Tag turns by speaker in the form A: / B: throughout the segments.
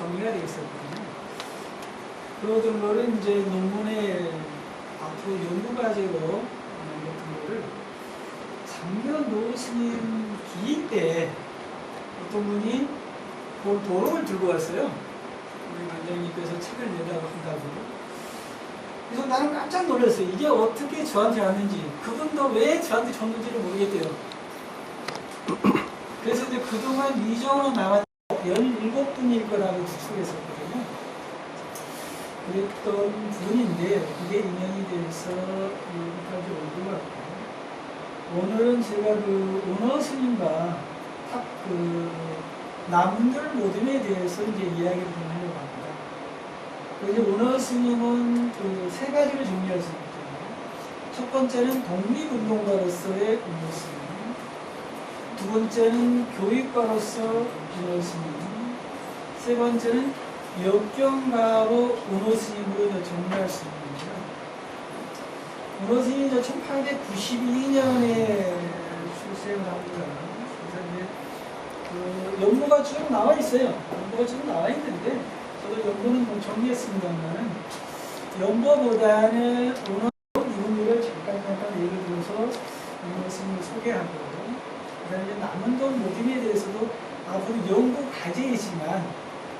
A: 정리가 되어 있었거든요. 그러던 거를 이제 논문에 앞으로 연구 과제로 같은 거를 작년 노스님 기일 때 어떤 분이 그 도록을 들고 왔어요. 우리 관장님께서 책을 내라고 한다고. 그래서 나는 깜짝 놀랐어요. 이게 어떻게 저한테 왔는지, 그분도 왜 저한테 줬는지를 모르겠대요. 그래서 이제 그동안 미정으로 남았던 17분일 거라고 추측했었거든요. 그랬던 분인데, 그게 인연이 돼서 여기까지 온 것 같고, 오늘은 제가 그 오너 스님과 남들 모둠에 대해서 이제 이야기를 좀 하려고 합니다. 이제 오너 스님은 그 세 가지를 정리할 수 있거든요. 첫 번째는 독립운동가로서의 오너 스님, 두 번째는 교육가로서 오너 스님, 세 번째는 역경가로 오너 스님으로 정리할 수 있습니다. 오너 스님이 1892년에 출생을 합니다. 그래서 이제 그 연구가 쭉 나와 있어요. 연구가 쭉 나와 있는데, 저도 연구는 좀 정리했습니다만, 연구보다는 오너 이분들을 잠깐 예를 들어서 오너 스님을 소개하고, 그 다음에 남은 돈 모둠에 대해서도 앞으로 연구 과제이지만,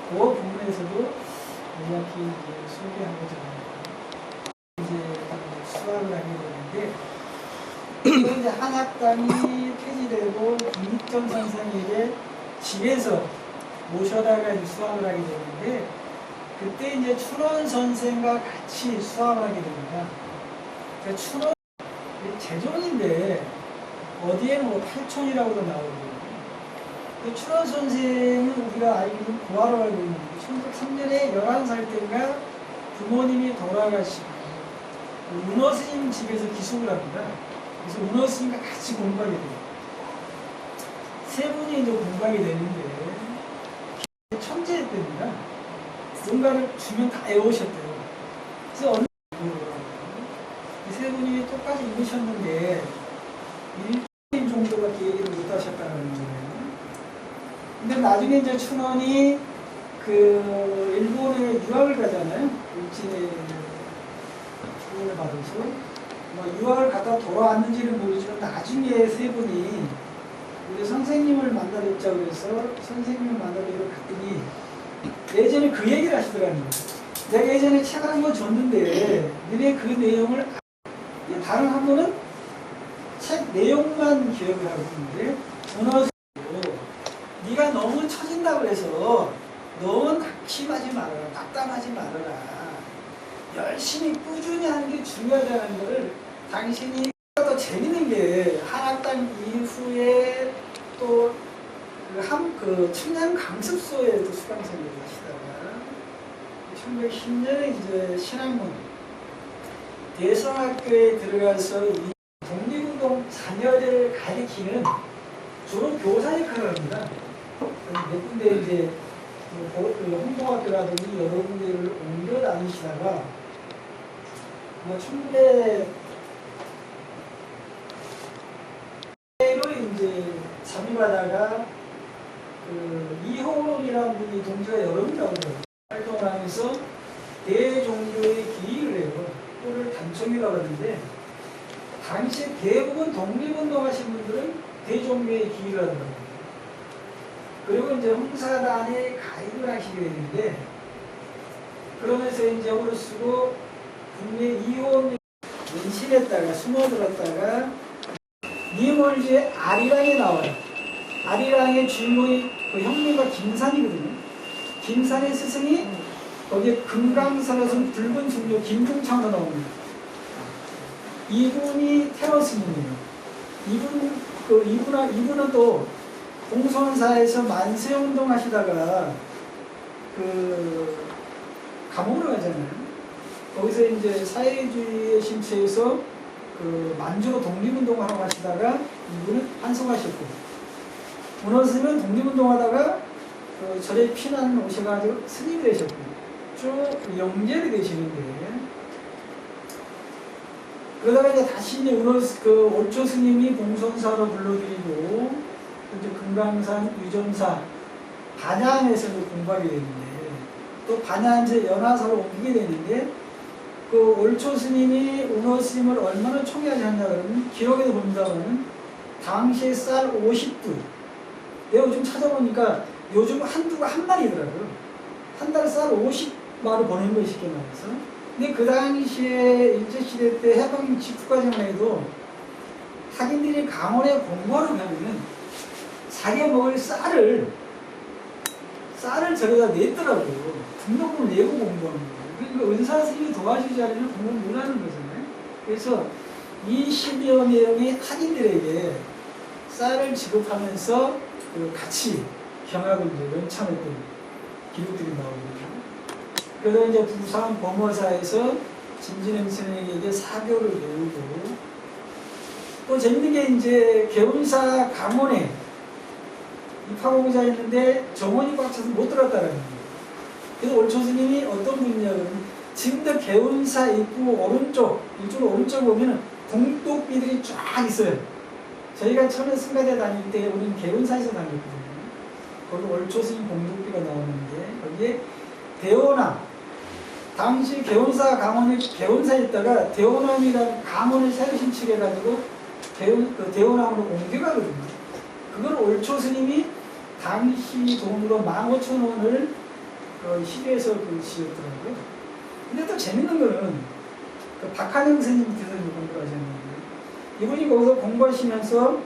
A: 그 부분에서도 이렇게 소개하고자 합니다. 이제 수학을 하게 되는데, 이제 한학당이 폐지되고 김익정 선생에게 집에서 모셔다가 수학을 하게 되는데, 그때 이제 춘원 선생과 같이 수학을 하게 됩니다. 그러니까 춘원 제존인데 어디에는 뭐 팔촌이라고도 나오고, 춘원 선생은 우리가 알고 있는 고아로 알고 있는데 1903년에 11살 때인가 부모님이 돌아가시고 운어 스님 집에서 기숙을 합니다. 그래서 운어 스님과 같이 공부하게 돼요. 세 분이 이제 공부하게 되는데 천재였답니다. 뭔가를 주면 다 외우셨대요. 그래서 어느 세 분이 똑같이 읽으셨는데 1인 정도밖에 얘기를 못 하셨다는 거예요. 근데 나중에 이제 춘원이 그 일본에 유학을 가잖아요. 일진에 후원을 받아서 유학을 갔다 돌아왔는지는 모르지만 나중에 세 분이 우리 선생님을 만나뵙자 그래서 선생님을 만나뵈러 갔더니 예전에 그 얘기를 하시더라고요. 내가 예전에 책을 한 권 줬는데 너네 그 내용을 다른 한 번은 책 내용만 기억을 하고 있는데 문어서 네가 너무 처진다고 해서 너무 낙심하지 말아라, 낙담하지 말아라. 열심히 꾸준히 하는 게 중요하다는 것을 당신이 더 재밌는 게 한학당 이후에 또 그 청년 강습소에도 수강생을 하시다가 1910년에 이제 신학문 대성학교에 들어가서 이 독립운동 자녀들을 가리키는 주로 교사 역할을 합니다. 몇 군데 이제 홍보학교라든지 여러 군데를 옮겨 다니시다가 1900로 이제 잠입하다가 이호론이라는 분이 동지가 여러 명 나오더라고요. 활동을 하면서 대종교의 기의를 해요. 또를 단총이라고 하는데 당시 대부분 독립운동 하신 분들은 대종교의 기의를 하더라고요. 그리고 이제 홍사단에 가입을 하시게 되는데 그러면서 이제 오를 쓰고 국내 이혼 연심했다가 숨어들었다가 니멀즈의 아리랑에 나와요. 아리랑의 주인공이 그 형님과 김산이거든요. 김산의 스승이 거기에 금강산에서 붉은 중교 김중창으로 나옵니다. 이분이 테러 스님이에요. 이분은 또 공선사에서 만세운동 하시다가 감옥으로 가잖아요. 거기서 이제 사회주의의 심취해서 만주로 독립운동을 하고 하시다가 이분은 환송하셨고, 문어스님은 독립운동하다가 절에 피난 오셔가지고 스님이 되셨고, 쭉 영재이 되시는데, 그러다가 이제 다시 이제 올초 스님이 공선사로 불러들이고, 이제 금강산 유전사 반양에서 공부하게 되는데, 또 반야제 연화사로 옮기게 되는데 그 올초 스님이 운호 스님을 얼마나 총애하냐 그러면 기록에도 본다면 당시에 쌀 50두. 내가 요즘 찾아보니까 요즘 한두가 한 마리더라고요. 한 달에 쌀 50마리 보낸 거예요, 쉽게 말해서. 근데 그 당시에 일제시대 때 해방 직후까지만 해도 학인들이 강원에 공부하러 가면은 자기가 먹을 쌀을 저기다 냈더라고요. 등록금을 내고 공부하는 거예요. 그러니까 은사 스님이 도와주지 않으면 공부를 못 하는 거잖아요. 그래서 이 10여 명의 학인들에게 쌀을 지급하면서 그 같이 경학을 이제 연참했던 기록들이 나오거든요. 그래서 이제 부산 범어사에서 진진행 스님에게 사교를 배우고 또 재밌는 게 이제 개운사 강원에 입학하고자 했는데 정원이 꽉 차서 못 들어갔다는 거예요. 그래서 올초 스님이 어떤 분이냐면 지금도 개운사 입구 오른쪽, 이쪽 오른쪽 보면 공독비들이 쫙 있어요. 저희가 처음에 승가대 다닐 때 우리는 개운사에서 다녔거든요. 거기 올초 스님 공독비가 나오는데 거기에 대원암, 당시 개운사 강원에 개운사에 있다가 대원암이라는 강원을 새로 신축해가지고 대원암으로 옮겨가거든요. 그걸 올초 스님이 당시 돈으로 15,000원을 시대에서 지었더라고요. 근데 또 재밌는 거는 그 박한영 스님 밑에서 공부를 하셨는데 이분이 거기서 공부하시면서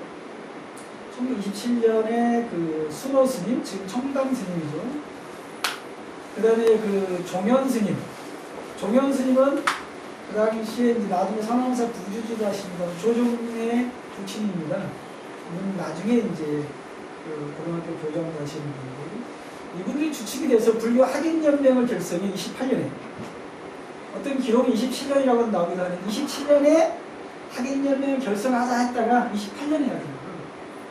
A: 1927년에 그 순호 스님, 지금 청담 스님이죠. 그 다음에 그 종현 스님. 종현 스님은 그 당시에 이제 나중에 선왕사 부주지도 하시는 분 조종의 부친입니다. 이분은 나중에 이제 그 고등학교 교장을 하시는 분이고 이분들이 주축이 돼서 불교 학인연맹을 결성해 28년에 어떤 기록이 27년이라고 나오기도 하는데 27년에 학인연맹을 결성하자 했다가 28년에 하더라고요.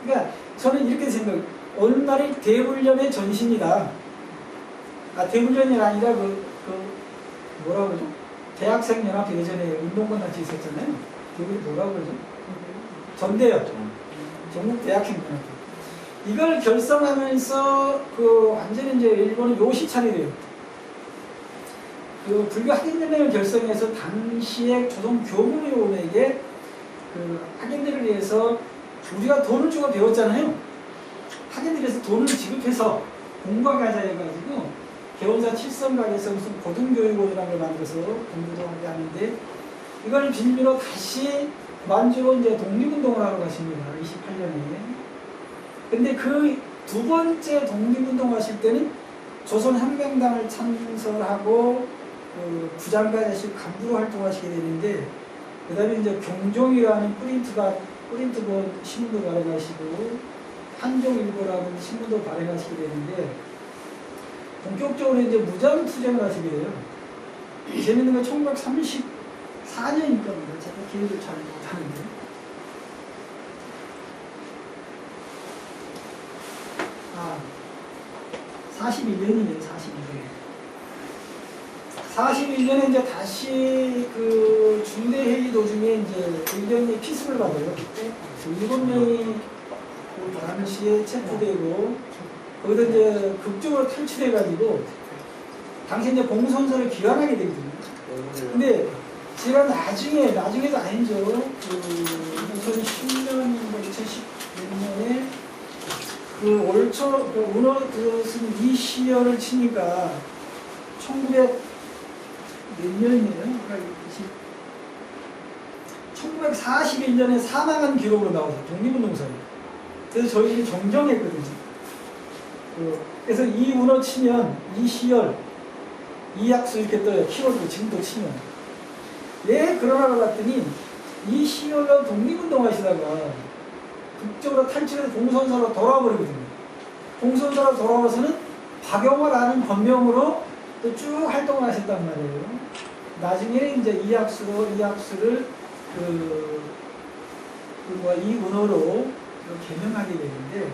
A: 그러니까 저는 이렇게 생각해요. 오늘날이 대불련의 전신이다. 아, 대불련이 아니라 뭐라고 그러죠? 대학생연합 예전에 운동권단체 있었잖아요. 그게 뭐라고 그러죠? 전대요. 전국 대학생연합. 이걸 결성하면서 완전히 이제 일본은 요시 차례돼요. 그 불교 학인연맹을 결성해서 당시에 조선 교무위원회에게 그 학인들을 위해서 우리가 돈을 주고 배웠잖아요. 학인들에서 돈을 지급해서 공부하게 하자 해가지고 개원사 칠성각에서 무슨 고등교육원이라는 걸 만들어서 공부도 하게 하는데 이걸 빌미로 다시 만주로 이제 독립운동을 하러 가십니다. 28년에. 근데 그 두 번째 독립운동 하실 때는 조선혁명당을 창설하고 부장가되시고 간부로 활동하시게 되는데 그 다음에 이제 경종이라는 프린트본 신문도 발행하시고 한종일보라는 신문도 발행하시게 되는데 본격적으로 이제 무장투쟁을 하시게 돼요. 재밌는 건 1934년이니까 제가 기억을 잘 못하는데 41년이네요. 41년에 이제 다시 그 중대회의 도중에 이제 의견이 피습을 받아요. 7명이 그 당시에 체포되고 거기서 이제 극적으로 탈출해가지고 당시 이제 공선서를 기환하게 되거든요. 근데 제가 나중에도 아니죠. 그 2010년인가 2010년에 그 올초 운호 스님 이시열을 치니까 1900 몇 년이에요? 1941년에 사망한 기록으로 나와서 독립운동사에. 그래서 저희들이 정정했거든요. 그래서 이 운호 치면 이시열, 이약수 이렇게 떠요. 키워드 지금도 치면. 왜 그러나 봤더니 이시열로 독립운동 하시다가 극적으로 탈출해서 공선사로 돌아버리거든요. 공선사로 돌아와서는 박영화라는 본명으로 또 쭉 활동을 하셨단 말이에요. 나중에는 이제 이학수를 이운호로 개명하게 되는데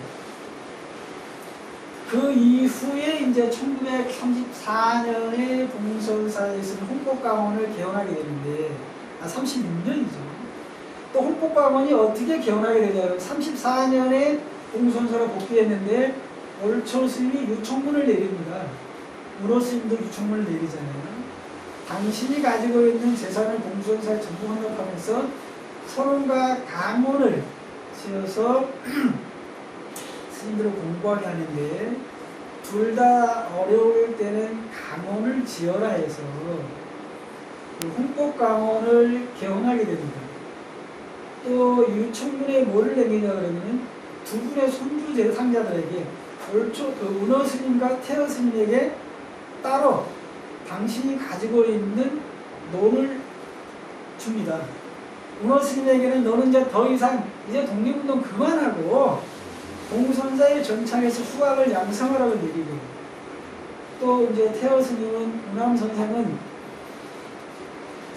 A: 그 이후에 이제 1934년에 봉선사에서는 홍법강원을 개원하게 되는데 36년이죠. 또 홍법강원이 어떻게 개원하게 되냐면 34년에 봉선사로 복귀했는데 올초 스님이 유청문을 내립니다. 문호 스님도 유충문을 내리잖아요. 당신이 가지고 있는 재산을 공수원사에 전부 헌납하면서 서론과 강원을 지어서 스님들을 공부하게 하는데 둘 다 어려울 때는 강원을 지어라 해서 그 홍법강원을 개헌하게 됩니다. 또 유충문에 뭐를 남기냐 그러면 두 분의 손주 대상자들에게 그 문어 스님과 태어 스님에게 따로 당신이 가지고 있는 논을 줍니다. 문어 스님에게는 너는 이제 더 이상 이제 독립운동 그만하고 공선사의 전창에서 후학을 양성하라고 내리고, 또 이제 태어 스님은 우남 선생은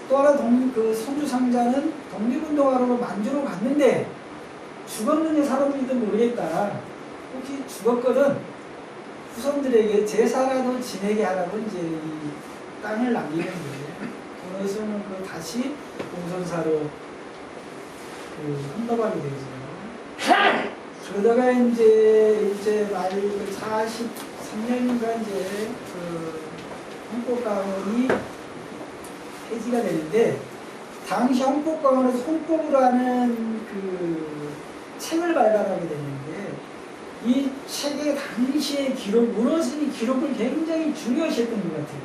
A: 또 하나 그 손주 상자는 독립운동하러 만주로 갔는데 죽었는지 살았는지도 모르겠다. 혹시 죽었거든 후손들에게 제사라도 지내게 하라고 이제 이 땅을 남기는데, 그것은 그 다시 공선사로 그 헌납하게 되죠. 그러다가 이제 말 43년인가 이제 그 헌법강원이 폐지가 되는데, 당시 헌법강원에서 헌법이라는 그 책을 발간하게 되는데, 이 책의 당시의 기록, 문어 스님 기록을 굉장히 중요시했던 것 같아요.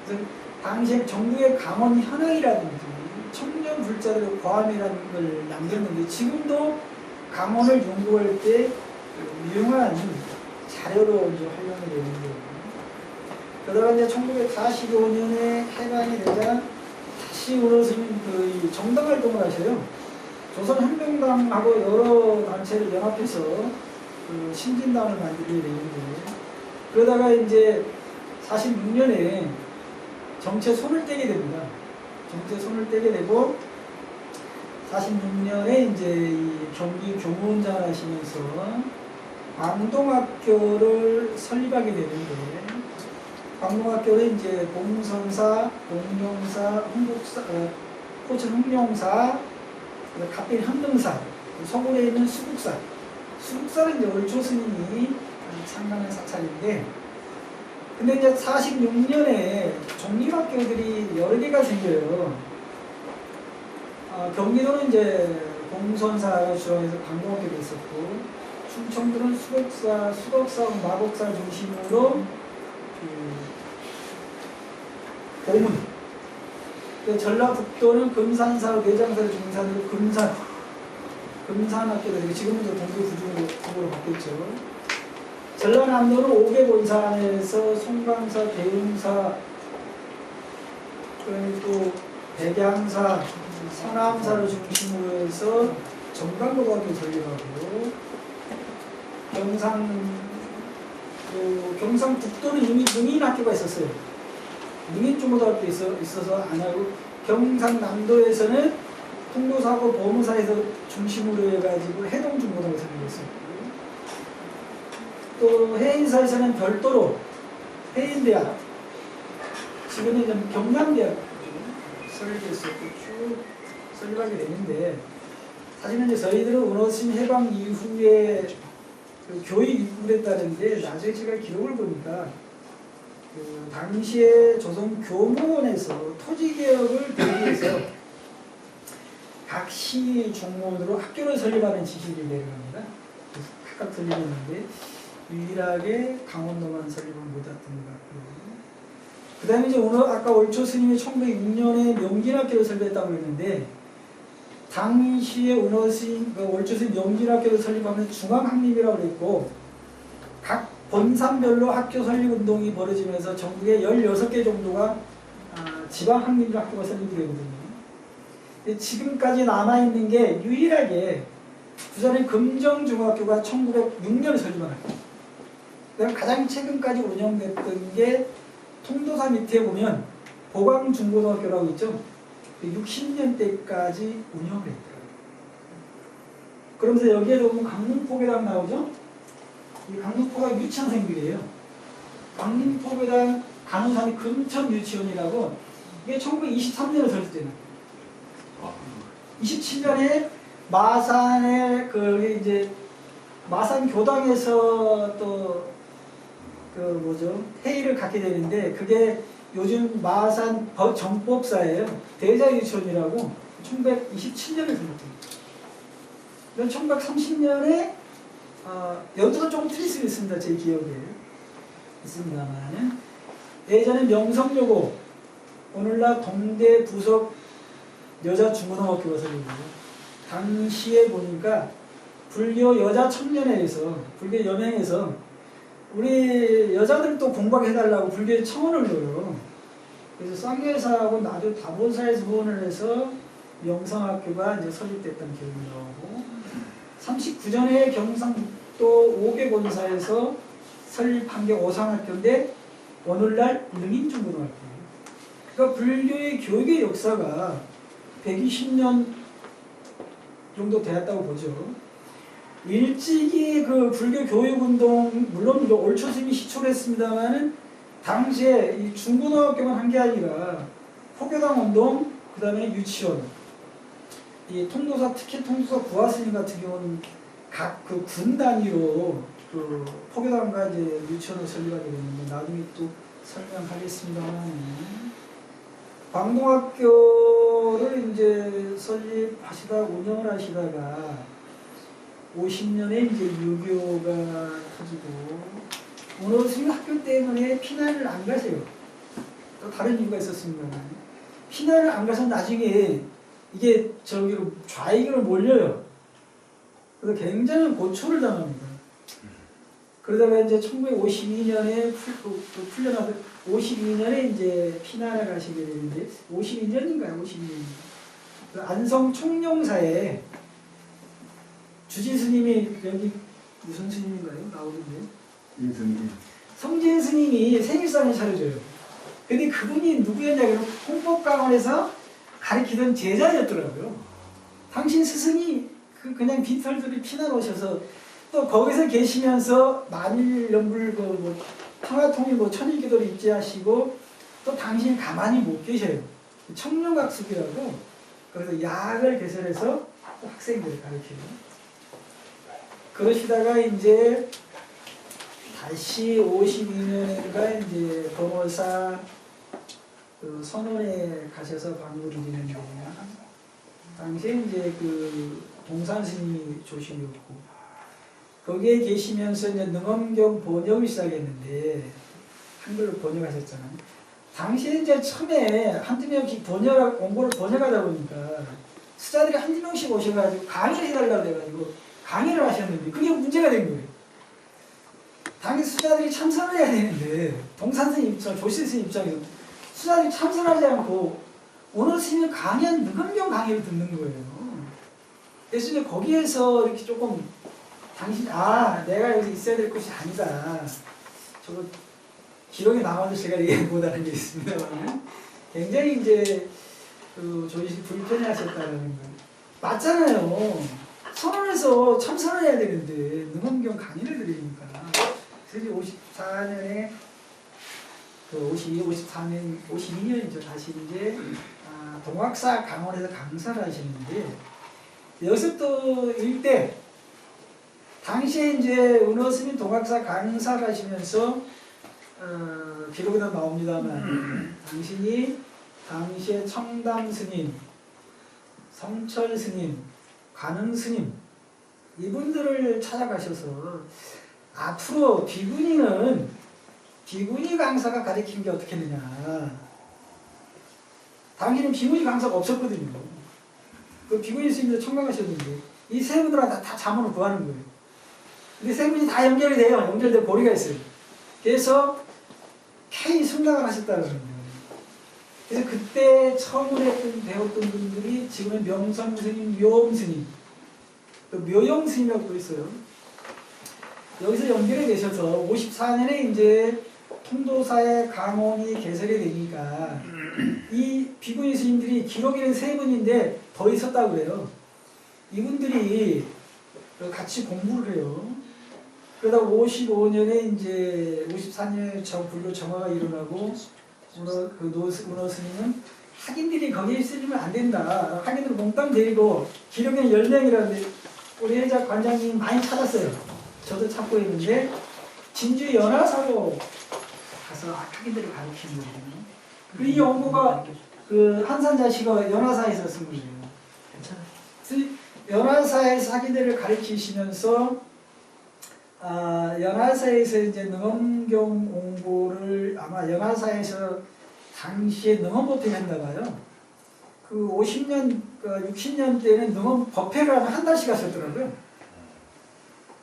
A: 그래서 당시에 정부의 강원 현황이라든지 청년 불자들의 고함이라는 걸 남겼는데, 지금도 강원을 연구할 때 유용한 자료로 이제 활용이 되는 거예요. 그러다가 이제 1945년에 해방이 되자 다시 문어 스님 그 정당 활동을 하셔요. 조선혁명당하고 여러 단체를 연합해서 그 신진당을 만들게 되는데, 그러다가 이제 46년에 정치에 손을 떼게 됩니다. 정치에 손을 떼게 되고 46년에 이제 이 경기 교무원장을 하시면서 광동학교를 설립하게 되는데, 광동학교는 이제 공선사, 공룡사, 포천 흥룡사, 갑빈 현등사, 서울에 있는 수국사. 수국사는 이제 월초 스님이 창간한 사찰인데, 근데 이제 46년에 종립학교들이 여러 개가 생겨요. 경기도는 이제 공선사가 주로해서 광동학교도 있었고, 충청도는 수곡사, 마곡사 중심으로 고문, 전라북도는 금산사, 내장사 중산으로 금산학교가 되고, 지금은 동교 구조로 바뀌었죠. 전라남도는 오개본산에서 송강사, 대흥사, 또 백양사, 서남사를 중심으로 해서 정강고등학교 설립하고, 경상북도는 이미 능인학교가 있었어요. 능인중고등학교 있어서 안 하고, 경상남도에서는 통도사고 보문사에서 중심으로 해가지고 해동중고등학교 설립했었고, 또 해인사에서는 별도로 해인대학, 지금은 이제 경남대학 설립했었고 쭉 설립하게 됐는데, 사실은 이제 저희들은 원어심 해방 이후에 그 교육 입국을 했다는데, 나중에 제가 기록을 보니까 그 당시에 조선 교무원에서 토지개혁을 대비해서 각 시 중문으로 학교를 설립하는 지시를 내려갑니다. 그래서 각각 설립했는데 유일하게 강원도만 설립은 못했던 것 같고요. 그 다음에 이제 오늘 아까 월초 스님이 1906년에 명진학교를 설립했다고 했는데, 당시에 오너 스님, 월초 스님 명진학교를 설립하면서 중앙학립이라고 했고, 각 본산별로 학교 설립 운동이 벌어지면서 전국에 16개 정도가 지방학립학교가 설립이 되거든요. 지금까지 남아있는 게 유일하게 부산의 금정중학교가 1906년에 설립한 학교. 가장 최근까지 운영됐던 게 통도사 밑에 보면 보광중고등학교라고 있죠. 60년대까지 운영을 했더라고요. 그러면서 여기에 보면 강릉포괴당 나오죠. 이 강릉포가 유치원생들이에요. 강릉포괴당 간호사는 금천유치원이라고, 이게 1923년에 설립된 27년에 마산에 이제 마산 교당에서 또 그 뭐죠? 회의를 갖게 되는데 그게 요즘 마산 정법사예요. 대자유촌이라고 1927년에 설립됩니다. 1930년에 연도가 조금 틀릴 수 있습니다. 제 기억에 있습니다만 예전에 명성여고 오늘날 동대 부속 여자 중고등학교가 설립돼요. 당시에 보니까 불교 여자 청년회에서 불교 연맹에서 우리 여자들도 공부하게 해달라고 불교에 청원을 넣어요. 그래서 쌍계사하고 나도 다본사에서 후원을 해서 명성학교가 이제 설립됐다는 기록이 나오고 39년에 경상북도 5개 본사에서 설립한 게 오산학교인데 오늘날 능인중고등학교예요. 그러니까 불교의 교육의 역사가 120년 정도 되었다고 보죠. 일찍이 그 불교 교육운동, 물론 올초스님이 시초를 했습니다만은 당시에 이 중고등학교만 한 게 아니라 포교당 운동, 그 다음에 유치원, 이 통도사, 특히 통도사 구화스님 같은 경우는 각 그 군 단위로 그 포교당과 이제 유치원을 설립하게 됐는데 나중에 또 설명하겠습니다만 광동학교를 이제 설립하시다 운영을 하시다가 50년에 이제 유교가 터지고 오늘 스님 학교 때문에 피난을 안 가세요. 또 다른 이유가 있었습니다만 피난을 안 가서 나중에 이게 저기로 좌익으로 몰려요. 그래서 굉장한 고초를 당합니다. 그러다가 이제 1952년에 풀려나서 52년에 이제 피난을 가시게 되는데 52년인가요? 52년인가? 안성 총룡사에 주지 스님이 여기 무슨 스님인가요? 나오는데
B: 인승기.
A: 성진 스님이 생일상을 차려줘요. 근데 그분이 누구였냐면 홍법강원에서 가르치던 제자였더라고요. 당신 스승이 그냥 빈털들이 피난 오셔서 또 거기서 계시면서 만일연불 뭐 평화통일 뭐 천일기도를 입지하시고 또 당신이 가만히 못 계셔요. 청룡학습이라고 그래서 약을 개설해서 학생들을 가르쳐요. 그러시다가 이제 다시 52년인가 이제 범월사 그 선원에 가셔서 방문을 드리는데 당시에 이제 그 동산 스님이 조심이었고 거기에 계시면서 이제 능엄경 번역을 시작했는데 한글로 번역하셨잖아요. 당시에 이제 처음에 한두 명씩 원고를 번역하다 보니까 수자들이 한두 명씩 오셔가지고 강의를 해달라고 해가지고 강의를 하셨는데 그게 문제가 된 거예요. 당연히 수자들이 참선을 해야 되는데 동산스님 입장, 조실스님 입장에서 수자들이 참선하지 않고 오늘 스님이 강의한 능엄경 강의를 듣는 거예요. 그래서 이제 거기에서 이렇게 조금 당신 내가 여기 있어야 될 것이 아니다. 저거 기록에 남아도 제가 얘기 못하는 게 있습니다만 굉장히 이제 그 조실이 불편해하셨다는 거예요. 맞잖아요. 선언에서 참선을 해야 되는데 능엄경 강의를 드리니까 그래서 54년에 그 54년 52년이죠. 다시 이제 동학사 강원에서 강사를 하시는데 여기서 또 일대 당시에 이제 은호스님 동학사 강사를 하시면서 기록에도 나옵니다만 당시에 청담 스님, 성철 스님, 관흥 스님 이분들을 찾아가셔서 앞으로 비구니 강사가 가르치는 게 어떻게 되냐. 당시에는 비구니 강사가 없었거든요. 그 비구니 스님도 청강하셨는데 이 세 분들한테 다 자문을 구하는 거예요. 근데 세 분이 다 연결이 돼요. 연결된 고리가 있어요. 그래서 K 승강을 하셨다는 거예요. 그래서 그때 처음으로 배웠던 분들이 지금은 명성 스님, 묘엄 스님, 또 묘영 스님이라고 또 있어요. 여기서 연결이 되셔서 54년에 이제 통도사의 강원이 개설이 되니까 이 비구니 스님들이 기록에는 세 분인데 더 있었다고 그래요. 이분들이 같이 공부를 해요. 그러다 55년에 이제 54년에 불교 정화가 일어나고 은호 스님은 학인들이 거기에 있으면 안 된다. 학인들 몽땅 데리고 기록에는 10명이라는데 우리 회자 관장님 많이 찾았어요. 저도 찾고 있는데 진주 연화사로 가서 학인들을 가르치는 거거든요. 그리고 이 원고가 그 한산자씨가 연화사에서 쓴 거예요. 그래서 연화사에서 학인들을 가르치시면서 연화사에서 이제 능엄경 원고를 아마 연화사에서 당시에 능엄법회를 했나 봐요. 그 50년, 60년 때는 능엄 법회를 하면 한 달씩 하셨더라고요.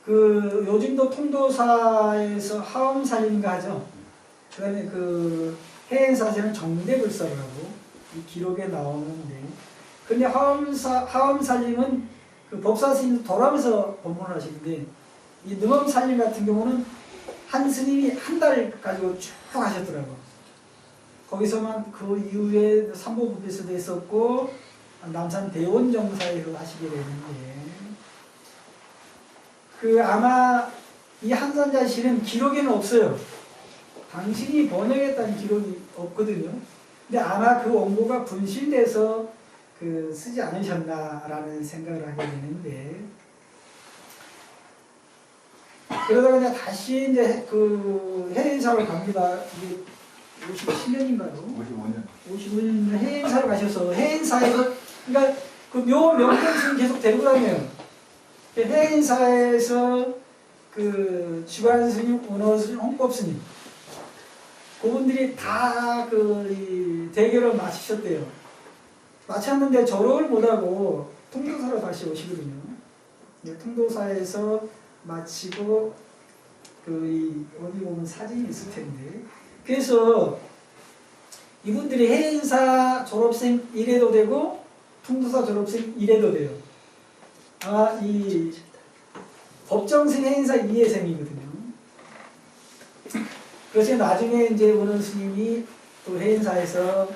A: 그 요즘도 통도사에서 하엄살림가 하죠. 그 다음에 그 해행사제는 정대불사라고 이 기록에 나오는데, 근데 하엄살림은 그 법사 스님도 돌아오면서 법문을 하시는데, 이 능엄살림 같은 경우는 한 스님이 한 달 가지고 쭉 하셨더라고. 거기서만 그 이후에 삼보법에서도 했었고 남산 대원정사에서 하시게 되는데, 그 아마 이 한산자씨는 기록에는 없어요. 당신이 번역했다는 기록이 없거든요. 근데 아마 그 원고가 분실돼서 그 쓰지 않으셨나라는 생각을 하게 되는데, 그러다가 이제 다시 이제 그 해인사로 갑니다. 이게 57년인가요? 55년 해인사로 가셔서 해인사에서, 그러니까 그 명경스님 계속 데리고 다녀요. 해인사에서 그 주관스님, 은어스님, 홍법스님 그분들이 다 그 대결을 마치셨대요. 마쳤는데 졸업을 못하고 통도사로 다시 오시거든요. 통도사에서 마치고 그 어디 보면 사진이 있을 텐데, 그래서 이분들이 해인사 졸업생 1회도 되고 통도사 졸업생 1회도 돼요. 이 법정생 해인사 2회생이거든요. 그래서 나중에 이제 오는 스님이 또 해인사에서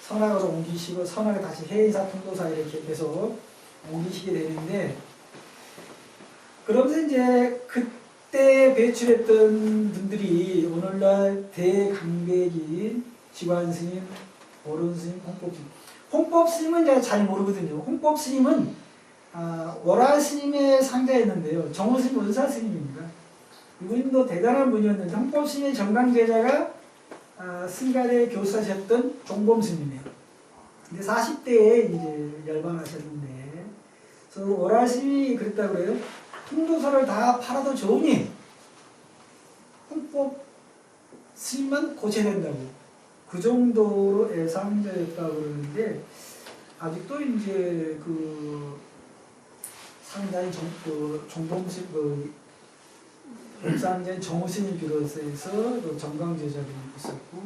A: 선악으로 옮기시고 선악을 다시 해인사 통도사 이렇게 계속 옮기시게 되는데, 그러면서 이제 그때 배출했던 분들이 오늘날 대강백인 지관스님, 오른스님, 홍법스님. 홍법스님은 제가 잘 모르거든요. 홍법스님은 월화스님의 상자였는데요. 정호스님 원사스님입니다. 이분도 대단한 분이었는데, 홍법스님의 정강제자가 승가대 교사셨던 종범스님이에요. 근데 40대에 이제 열반하셨는데, 그래서 월화스님이 그랬다고 그래요. 통도사를 다 팔아도 좋으니 홍법 스님만 고쳐야 된다고. 그 정도로 애상자였다고 그러는데, 아직도 이제 그 상당히 종범스님, 법상전 정호스님 비롯해서 정강제자들이 있었고,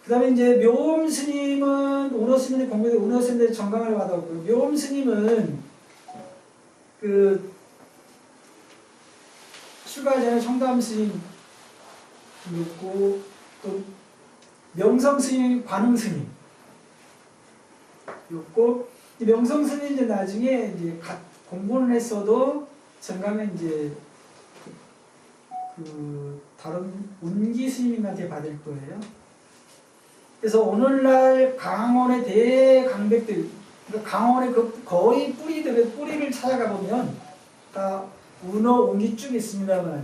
A: 그 다음에 이제 묘엄스님은 운어스님의 공부에 운어스님의 정강을 받았고요. 묘엄스님은 그 출가 전에 청담스님이었고, 또 명성스님, 관흥스님이었고, 명성스님 이제 나중에 이제 공부를 했어도 정강은 이제 그 다른 운기 스님한테 받을 거예요. 그래서 오늘날 강원의 대강백들, 그러니까 강원의 그 거의 뿌리를 찾아가 보면 다 운어, 운기 쭉 있습니다만,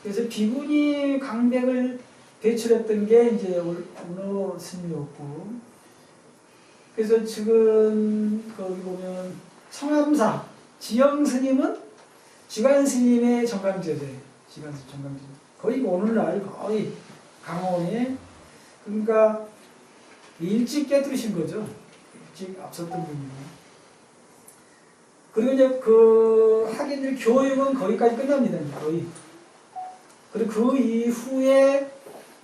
A: 그래서 비구니 강백을 배출했던 게 이제 운어 스님이었고, 그래서 지금 거기 보면 청암사 지영 스님은 지관 스님의 정강제자예요. 정강제자. 거의 오늘날 거의 강원에, 그러니까 일찍 깨뜨리신 거죠. 일찍 앞섰던 분이요. 그리고 이제 그 학인들 교육은 거기까지 끝납니다. 거의. 그리고 그 이후에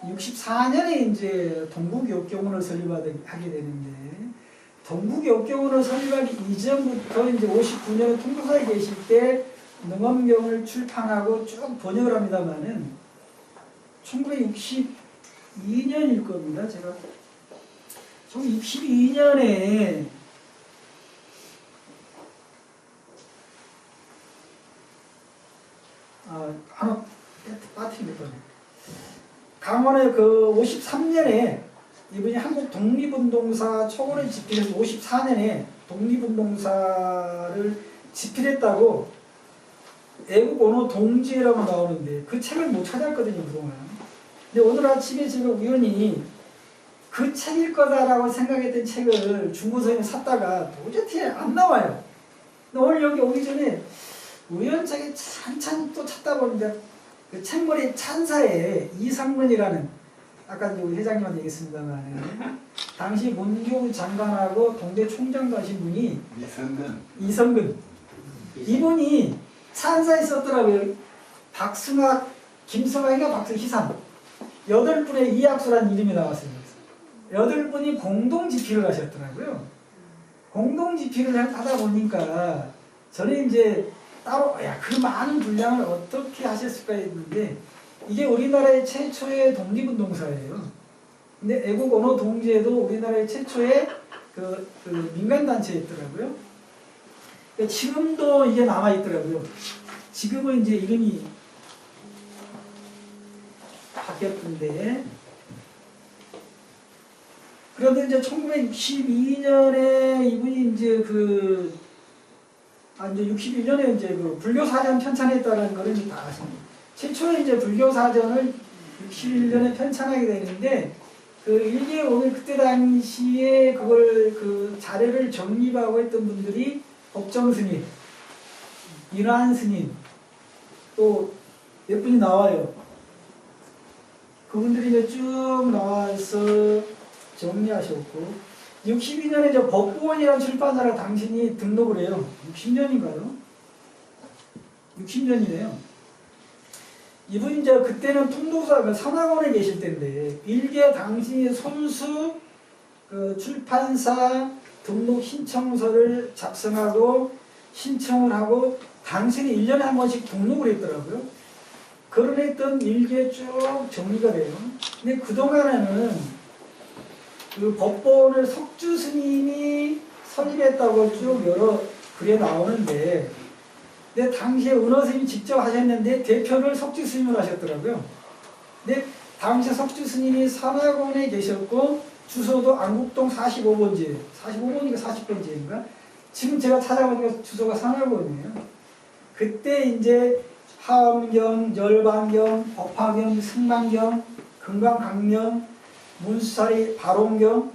A: 64년에 이제 동국역경원을 설립하게 되는데, 동국역경원을 설립하기 이전부터 이제 59년에 통도사에 계실 때 능엄경을 출판하고 쭉 번역을 합니다만은 1962년일 겁니다. 제가 1962년에 하나 빠뜨리겠다. 강원의 그 53년에 이분이 한국 독립운동사 초원을 집필해서 54년에 독립운동사를 집필했다고 애국 언어 동지라고 나오는데 그 책을 못 찾았거든요, 그동안. 근데 오늘 아침에 제가 우연히 그 책일 거다라고 생각했던 책을 중고서점에 샀다가 도저히 안 나와요. 근데 오늘 여기 오기 전에 우연찮게 찬찬 또 찾다 보니까 그 책머리 찬사에 이상문이라는, 아까 이제 우리 회장님한테 얘기했습니다만, 당시 문교부 장관하고 동대 총장도 하신 분이 이성근. 이분이 찬사에 썼더라고요. 박승학, 김성학이가 박승희산 8분의 이학수라는 이름이 나왔어요. 8분이 공동 집필을 하셨더라고요. 공동 집필을 하다 보니까 저는 이제 따로 그 많은 분량을 어떻게 하셨을까 했는데, 이게 우리나라의 최초의 독립운동사예요. 근데 애국 언어 동지에도 우리나라의 최초의 그 민간단체였더라고요. 지금도 이게 남아있더라고요. 지금은 이제 이름이 바뀌었던데, 그런데 이제 1962년에 이분이 이제 이제 61년에 이제 그 불교사전 편찬했다는 거를 다 아십니다. 최초에 이제 불교사전을 61년에 편찬하게 되는데, 일개 오늘 그때 당시에 그걸 자료를 정립하고 했던 분들이 법정 스님, 인환 스님, 또 몇 분이 나와요. 그분들이 이제 쭉 나와서 정리하셨고, 62년에 이제 법보원이라는 출판사를 당신이 등록을 해요. 60년인가요? 60년이네요. 이분이 이제 그때는 통도사 선학원에 계실 때인데, 일개 당신이 손수 출판사 등록 신청서를 작성하고 신청을 하고 당신이 1년에 한 번씩 등록을 했더라고요. 그런 했던 일개 쭉 정리가 돼요. 근데 그동안에는 그 법본을 석주 스님이 설립했다고 쭉 여러 글에 나오는데, 근데 당시에 은호 스님이 직접 하셨는데 대표를 석주 스님을 하셨더라고요. 근데 당시 석주 스님이 산악원에 계셨고 주소도 안국동 45번지, 45번인가 40번지인가? 지금 제가 찾아보니까 주소가 산악원이에요. 그때 이제 하엄경, 열반경, 법화경, 승만경, 금강강령, 문수사리, 발원경,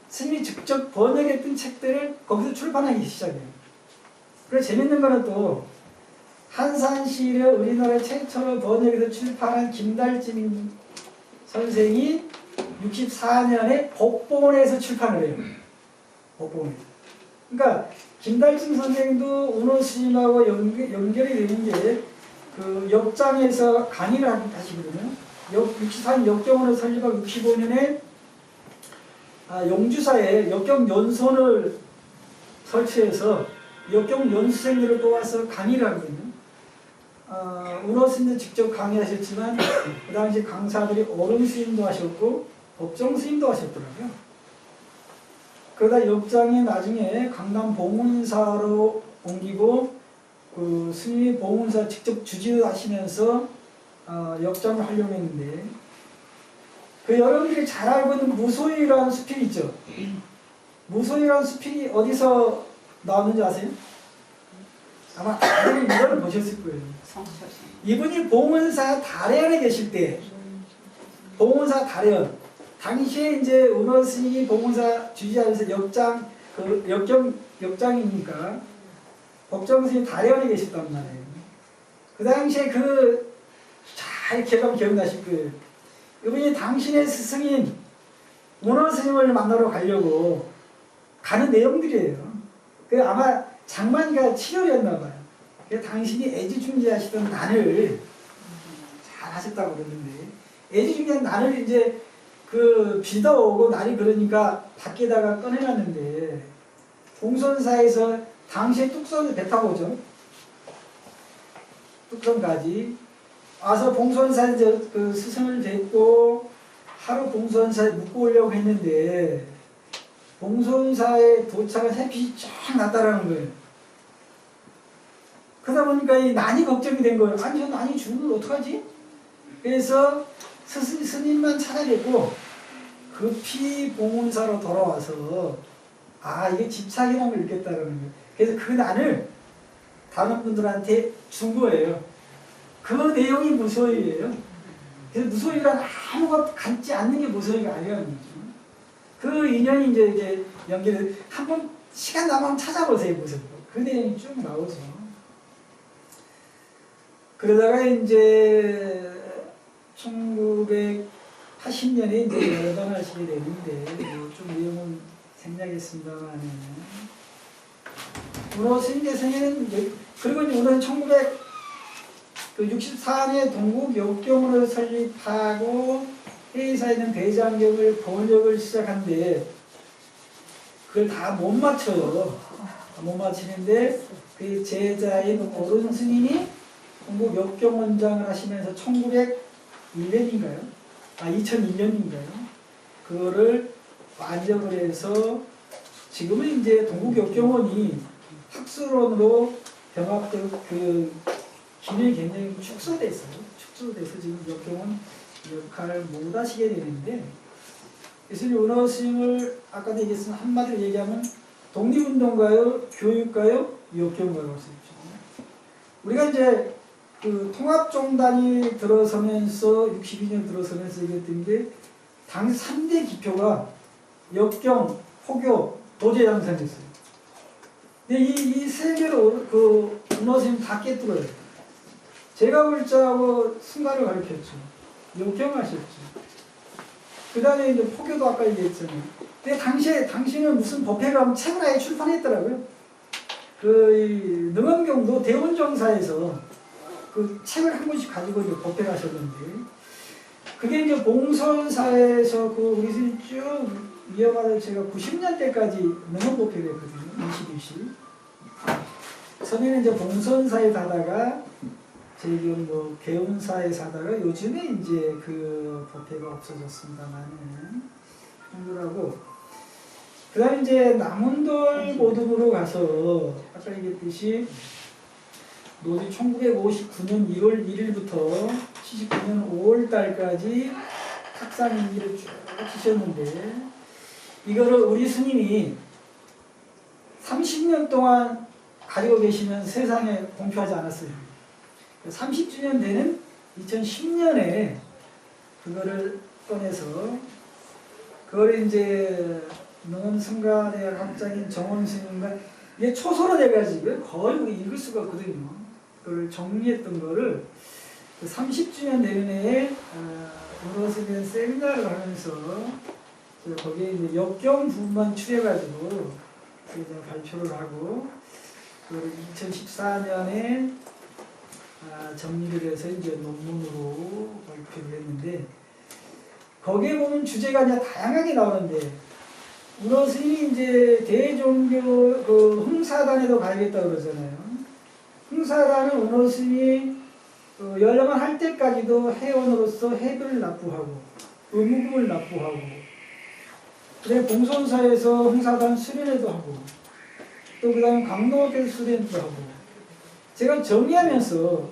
A: 스님이 직접 번역했던 책들을 거기서 출판하기 시작해요. 그리고 재밌는 거는 또 한산시를 우리나라 최초로 번역해서 출판한 김달진 선생이 64년에 법본에서 출판을 해요. 법본에서. 그러니까 김달진 선생도 은호 스님하고 연결이 되는 게 역장에서 강의를 하시거든요. 64년 역경원을 설립하고 65년에 용주사에 역경연수원을 설치해서 역경연수생들을 뽑아서 강의를 하거든요. 은호 스님도 직접 강의하셨지만 그 당시 강사들이 어른 스님도 하셨고 법정 스님도 하셨더라고요. 그러다 역장이 나중에 강남 봉은사로 옮기고 스님이 봉은사 직접 주지하시면서 역장을 하려고 했는데, 여러분들이 잘 알고 있는 무소유라는 수필이 있죠. 무소유라는 수필이 어디서 나오는지 아세요? 아마 다들 이거를 보셨을 거예요. 이분이 봉은사 다련에 계실 때, 봉은사 다련, 당시에 이제 은호 스님이 봉은사 주지하면서 역장이니까 법정 스님 다련에 계셨단 말이에요. 그 당시에 잘 기억나실 거예요. 이분이 당신의 스승인 은호 스님을 만나러 가려고 가는 내용들이에요. 아마 장만이가 7월이었나 봐요. 당신이 애지중지하시던 난을 잘 하셨다고 그러는데, 애지중지한 난을 이제 비가 오고 날이 그러니까 밖에다가 꺼내놨는데, 봉선사에서 당시에 뚝선 배 타고 오죠. 뚝선까지 와서 봉선사에 스승을 뵙고 하루 봉선사에 묵고 오려고 했는데, 봉선사에 도착한 햇빛이 쫙 났다라는 거예요. 그러다 보니까 이 난이 걱정이 된 거예요. 아니, 저 난이 죽으면 어떡하지? 그래서 스님만 찾아뵙고 급히 봉은사로 돌아와서 이게 집착이라는 걸 느꼈다라는 거예요. 그래서 그 난을 다른 분들한테 준 거예요. 그 내용이 무소유예요. 그래서 무소유란 아무것도 갖지 않는 게 무소유가 아니라는 거죠. 그 인연이 이제 연결을 한번 시간 남으면 찾아보세요. 무소유. 그 내용이 쭉 나오죠. 그러다가 이제 1980년에 이제 열반하시게 되는데 좀 내용은 생략했습니다만 문호 스님께서는 그리고 이제 오늘 1964년에 동국 역경으로 설립하고 회의사에 있는 대장경을 번역을 시작한데 그걸 다 못 맞춰요. 못 맞히는데 그 제자인 오른 스님이 동국 역경원장을 하시면서 1901년인가요? 2002년인가요? 그거를 완적을 해서 지금은 이제 동국 역경원이 학술원으로 병합되고 그 기능이 굉장히 축소됐어요. 축소돼서 지금 역경원 역할을 못 하시게 되는데 그래서 은호 스님을 아까도 얘기했지만 한마디로 얘기하면 독립운동가요? 교육가요? 역경가요? 할 수 있죠. 우리가 이제 그 통합종단이 들어서면서 62년 들어서면서 얘기했던 게 당 3대 기표가 역경, 포교, 도제양산이었어요. 근데 이 세 개를 그 은호 스님 다 깨뜨려요. 제가 글자하고 승가를 가르쳤죠. 역경하셨죠. 그 다음에 이제 포교도 아까 얘기했잖아요. 근데 당시에는 무슨 법회가 하면 책을 아예 출판했더라고요. 그 능엄경도 대원정사에서 그 책을 한 권씩 가지고 이제 법회를 하셨는데 그게 이제 봉선사에서 그 우리 쭉 이어가서 제가 90년대까지 능엄법회를 했거든요. 22시. 처음에는 이제 봉선사에 다다가 지금 뭐 개운사에 사다가 요즘에 이제 그 법회가 없어졌습니다만은 정도라고 그 다음에 이제 남운돌 모둠으로 가서 아까 얘기했듯이 노지 1959년 1월 1일부터 79년 5월 달까지 탁상 임기를 쭉 지셨는데 이거를 우리 스님이 30년 동안 가지고 계시면 세상에 공표하지 않았어요. 30주년 되는 2010년에 그거를 꺼내서 그걸 이제 능엄승가대학 학장인 정원 스님과 이게 초소로 돼가지고 거의 우리 읽을 수가 없거든요. 그걸 정리했던 거를 30주년 되는 해에 은호스님 세미나를 하면서 거기에 이제 역경 부분만 추려가지고 발표를 하고 2014년에 정리를 해서 이제 논문으로 발표를 했는데 거기에 보면 주제가 이제 다양하게 나오는데 은호 스님이 이제 대종교 그 흥사단에도 가야겠다 그러잖아요. 흥사단은 은호 스님이 연령을 할 때까지도 회원으로서 회비를 납부하고 의무금을 납부하고 그다음에 봉선사에서 흥사단 수련회도 하고 또 그다음에 강로교 수련도 하고 제가 정리하면서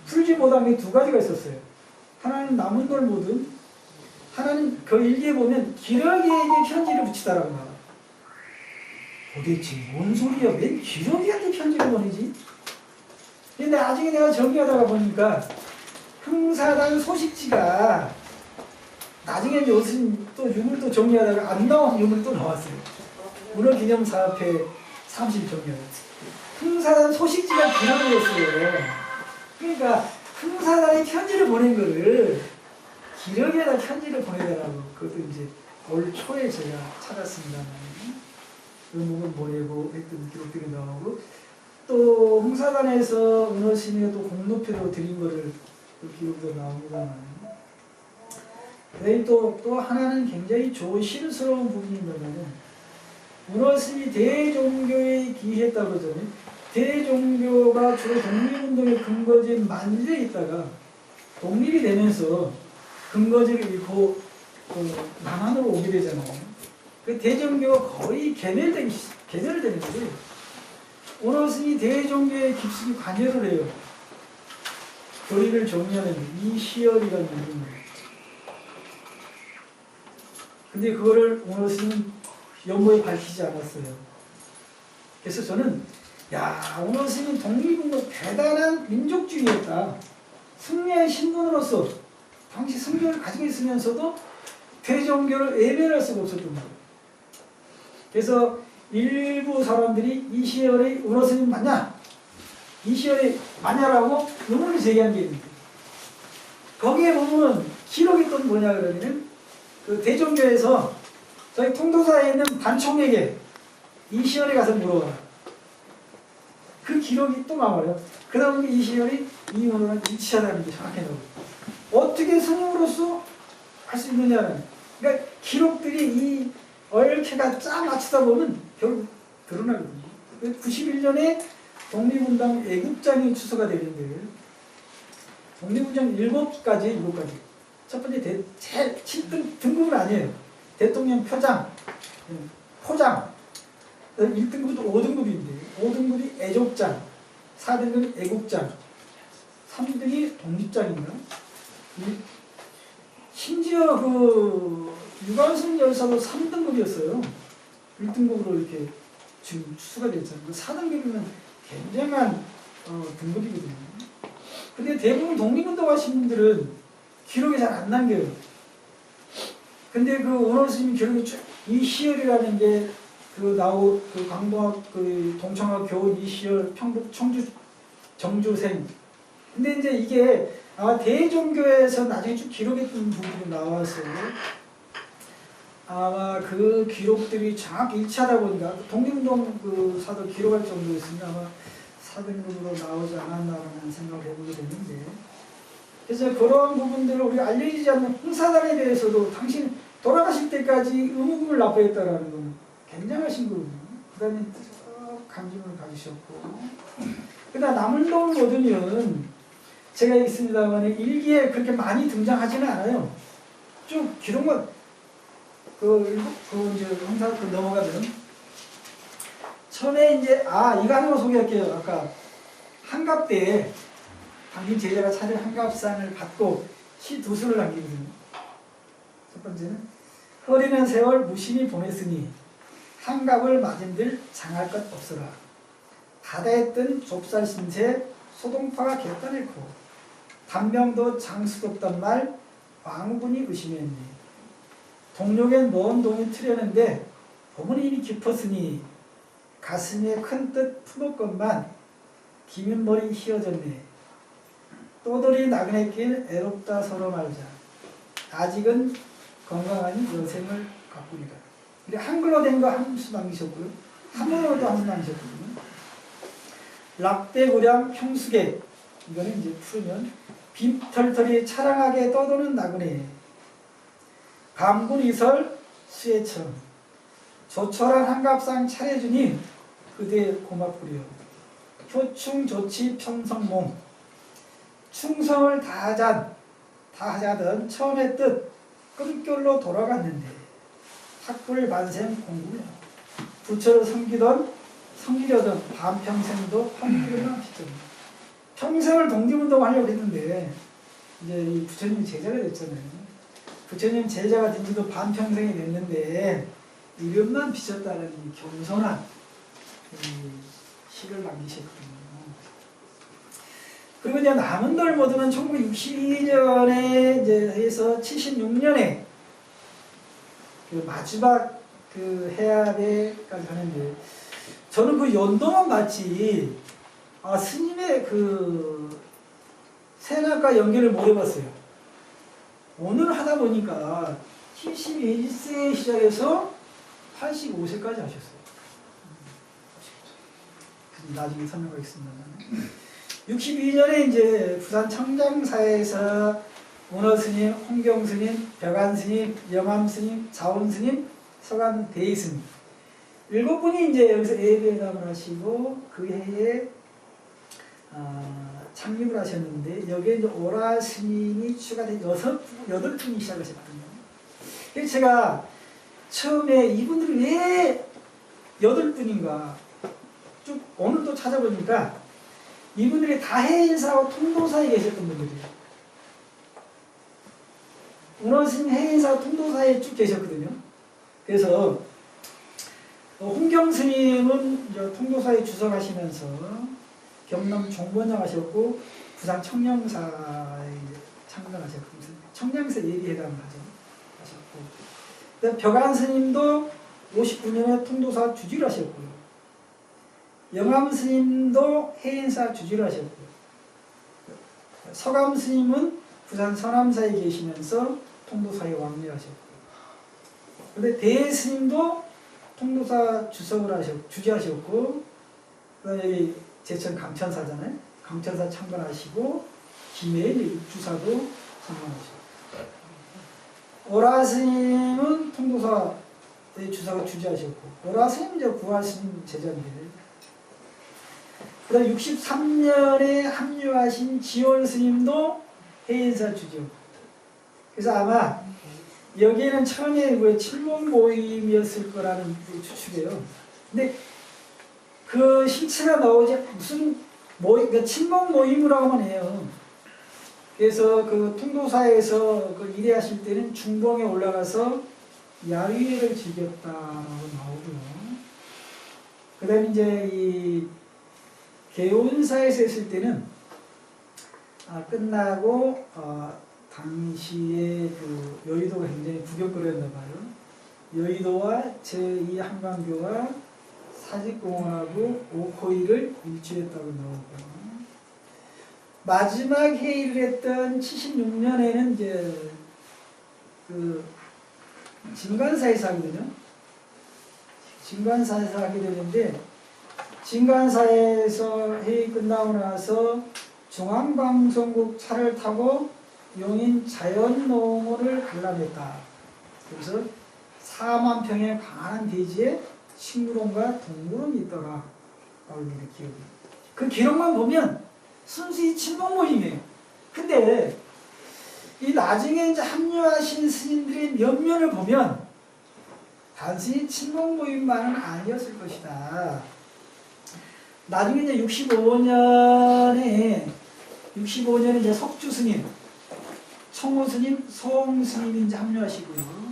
A: 풀지 못한 게 두 가지가 있었어요. 하나는 남운돌 모둠, 하나는 그 일기에 보면 기러기에게 편지를 붙이다라고 나와요. 도대체 뭔 소리야? 왜 기러기한테 편지를 보내지? 근데 나중에 내가 정리하다가 보니까 흥사단 소식지가 나중에 요즘 또 유물 또 정리하다가 안 나온 유물 또 나왔어요. 문화기념사업회 30정년. 흥사단 소식지가 기러기였어요. 그러니까 흥사단이 편지를 보낸 거를 기러기에다 편지를 보내달라고 그것도 이제 올 초에 제가 찾았습니다만 의무금 보내고 했던 기록들이 나오고 또 흥사단에서 은호 스님이 또 공로표로 드린 거를 또 기록도 나옵니다만 그다음에 또 하나는 굉장히 조심스러운 부분인 거는 은호 스님이 대종교에 기했다고 그러잖아요. 대종교가 주로 독립운동의 근거지인 만주에 있다가 독립이 되면서 근거지를 잃고 남한으로 오게 되잖아요. 그 대종교가 거의 개멸되는 거예요. 은호 스님이 대종교에 깊숙이 관여를 해요. 교리를 정리하는 이시열이라는 이름으로. 근데 그거를 은호 스님은 연모에 밝히지 않았어요. 그래서 저는 야, 오늘 스님 독립운동 대단한 민족주의였다. 승려의 신분으로서 당시 승려를 가지고 있으면서도 대종교를 외면할 수가 없었던 거예요. 그래서 일부 사람들이 이시열의 은호 스님 맞냐? 이시열이 맞냐라고 의문을 제기한 게 있는데, 거기에 보면 기록이 또 뭐냐 그러면 그 대종교에서 저희 통도사에 있는 반총에게 이시열이 가서 물어봐요. 그 기록이 또 나와요. 그러면 이시열이 이 문호는 일치하다는 게 정확해 나와요. 어떻게 스님으로서 할 수 있느냐는, 그러니까 기록들이 이 얽혀가 쫙 맞추다 보면 결국 드러나거든요. 91년에 독립운동 애국장이 추서가 되는데, 독립운동 7가지. 첫 번째 제일 7등 등급은 아니에요. 대통령 표장, 포장. 1등급도 5등급인데 5등급이 애족장, 4등급이 애국장, 3등이 독립장인가? 심지어 그 유관순 열사도 3등급이었어요. 1등급으로 이렇게 지금 추수가 됐잖아요. 4등급이면 굉장한 등급이거든요. 근데 대부분 독립운동 하신 분들은 기록이 잘 안 남겨요. 근데 그 원호 스님 기록이 쭉, 이시열이라는 게 그 강동학 그 동창학 교원 이시열 평북 청주 정주생. 근데 이제 이게 대종교에서 나중에 쭉 기록했던 부분이 나와서 아마 그 기록들이 정확히 일치하다 보니까 독립운동 그 사도 기록할 정도였으면 아마 4등급으로 나오지 않았나라는 생각을 해보게 됐는데, 그래서 그런 부분들을 우리가 알려지지 않는 홍사단에 대해서도 당신 돌아가실 때까지 의무금을 납부했다라는 건 굉장하신 거거든요. 그 다음에 감정을 가지셨고, 그 다음 남은동 모드는 제가 있습니다만 일기에 그렇게 많이 등장하지는 않아요. 쭉 기록만 이제 항상 넘어가면 처음에 이제 이거 하나만 소개할게요. 아까 한갑 때 당신 제자가 차린 한갑상을 받고 시 두 수를 남기거든요. 첫 번째는 흐리는 세월 무심히 보냈으니 한갑을 맞은들 장할 것 없으라. 바다에 뜬 좁쌀 신세 소동파가 객단했고 단명도 장수롭단 말 왕후군이 의심했네. 동력엔 먼 동이 트려는데 봄은 이미 깊었으니 가슴에 큰 뜻 품었건만 기민 머리 휘어졌네. 또돌이 나그네 길 애롭다 서로 말자. 아직은 건강하니 여생을 가꾸리라. 한글로 된 거 한 수 남기셨고요. 한문으로도 한 수 남기셨거든요. 락대구량 형수계, 이거는 이제 풀면 빈털털이 차랑하게 떠도는 나그네. 감군이설 수혜처럼 조촐한 한갑상 차려주니 그대 고맙구려. 효충 조치 평성몽 충성을 다하자던 처음의 뜻 끈결로 돌아갔는데 학불 만생 공부야. 부처를 섬기려던 반평생도 환기를만 피점니다. 평생을 독립운동 하려고 했는데 이제 이 부처님 제자가 됐잖아요. 부처님 제자가 된 지도 반평생이 됐는데 이름만 비쳤다는 이 겸손한 이 시를 남기셨거든요. 그리고 이제 남은돌 모두는 1962년에 이제 해서 76년에 그 마지막 그 해압에까지 하는데, 저는 그 연도만 봤지 스님의 그 생각과 연결을 못 해봤어요. 오늘 하다 보니까 71세 시작해서 85세까지 하셨어요. 나중에 설명하겠습니다. 62년에 이제 부산 청장사에서 원어 스님, 홍경 스님, 벽안 스님, 영암 스님, 자원 스님, 서감 대의 스님 7분이 이제 여기서 예배담을 하시고 그 해에 창립을 하셨는데, 여기에 이제 오라 스님이 추가된 8분이 시작하셨거든요. 그래서 제가 처음에 이분들이 왜 8분인가 쭉 오늘 또 찾아보니까 이분들이 다 해인사하고 통도사에 계셨던 분들이에요. 운원스님 해인사하고 통도사에 쭉 계셨거든요. 그래서 홍경 스님은 이제 통도사에 주석하시면서 경남 종본장 하셨고 부산 청량사에 창건하셨고 청량사 예리회담을 하셨고 그다음 벽안 스님도 59년에 통도사 주지를 하셨고요. 영암 스님도 해인사 주지를 하셨고요. 서감 스님은 부산 서남사에 계시면서 통도사에 왕래하셨고요. 근데 대해 스님도 통도사 주지하셨고, 여기 제천 강천사잖아요. 강천사 창건하시고, 김해에 육주사도 창건하셨고. 오라 스님은 통도사의 주사가 주지하셨고, 오라 스님은 이제 구화 스님 제자인데, 그 다음 63년에 합류하신 지월 스님도 해인사 주지였고, 그래서 아마 여기에는 처음에 왜 친목 모임이었을 거라는 추측이에요. 근데 그 실체가 나오지 무슨 모임, 그러니까 친목 모임이라고만 해요. 그래서 그 통도사에서 그 일해하실 때는 중봉에 올라가서 야위회를 즐겼다라고 나오고요. 그 다음에 이제 이 개운사에서 했을 때는 끝나고 당시에 그 여의도가 굉장히 구경거리였나 봐요. 여의도와 제2 한강교와 사직공원하고 오코이를 일주했다고 나오고, 마지막 회의를 했던 76년에는 이제 그 진관사에서 하거든요. 진관사에서 하게 되는데, 진관사에서 회의 끝나고 나서 중앙방송국 차를 타고 용인 자연농원을 관람했다. 그래서 4만 평의 강한 대지에 식물원과 동물원이 있더라. 라고 이렇게 기억이. 그 기록만 보면 순수히 친목 모임이에요. 근데 이 나중에 이제 합류하신 스님들의 면면을 보면 단순히 친목 모임만은 아니었을 것이다. 나중에 이제 65년에 이제 석주 스님, 청호 스님, 소홍 스님이 이제 합류하시고요.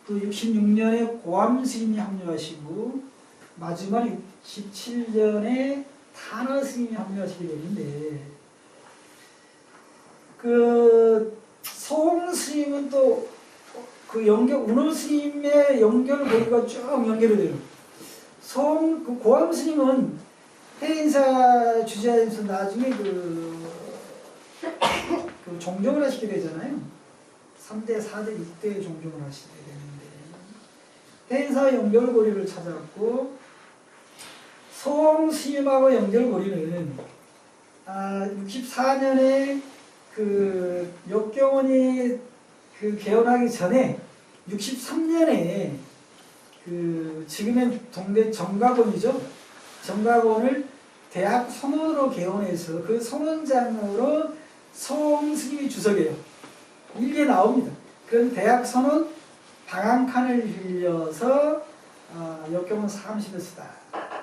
A: 또 66년에 고암 스님이 합류하시고, 마지막 67년에 탄화 스님이 합류하시게 되는데, 그 소홍 스님은 또 그 운호 스님의 연결을 보니까 쭉 연결이 돼요. 그 고암 스님은 해인사 주재하면서 나중에 그 종종을 하시게 되잖아요. 3대, 4대, 6대 종종을 하시게 되는데, 해인사 연결고리를 찾았고, 소홍 스님하고 연결고리는 64년에 그 역경원이 그 개원하기 전에 63년에 그 지금의 동네 정각원이죠. 정각원을 대학 선원으로 개원해서 그 선원장으로 소홍 스님이 주석이에요. 일기에 나옵니다. 그런 대학 선원 방한칸을 빌려서 역경원 사무실을 쓰다.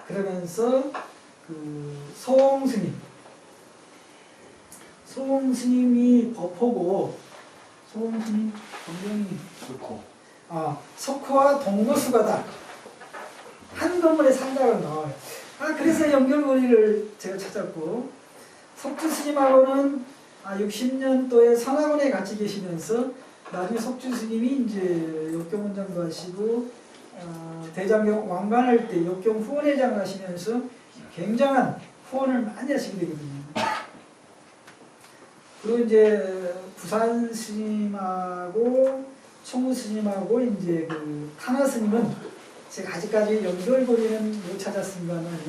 A: 그러면서 그 소홍 스님이 법호고, 소홍 스님 본명이 석호와 동거수가다. 한 건물에 산다고 나와요. 그래서 연결고리를 제가 찾았고, 석주 스님하고는 60년도에 선화원에 같이 계시면서 나중에 석주 스님이 이제 역경원장도 하시고 대장경 왕관할 때 역경 후원회장을 하시면서 굉장한 후원을 많이 하시게 되거든요. 그리고 이제 부산 스님하고 청우 스님하고 이제 그 탄화 스님은 제가 아직까지 연결고리는 못 찾았습니다만,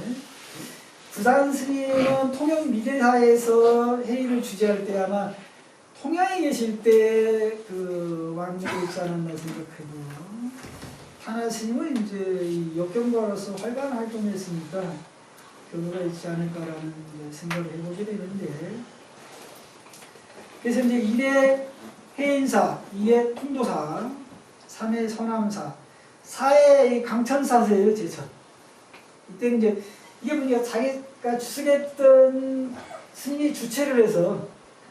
A: 부산 스님은 통영 미대사에서 회의를 주재할 때 아마 통영에 계실 때 그 왕래가 있지 않았나 생각하고요. 탄화 스님은 이제 역경가로서 활발한 활동을 했으니까 교류가 있지 않을까라는 생각을 해보게 되는데, 그래서 이제 1회 해인사, 2회 통도사, 3회 서남사, 4회 강천사세요, 제천. 이때 이제 이게 뭐냐, 자기가 주석했던 스님이 주최를 해서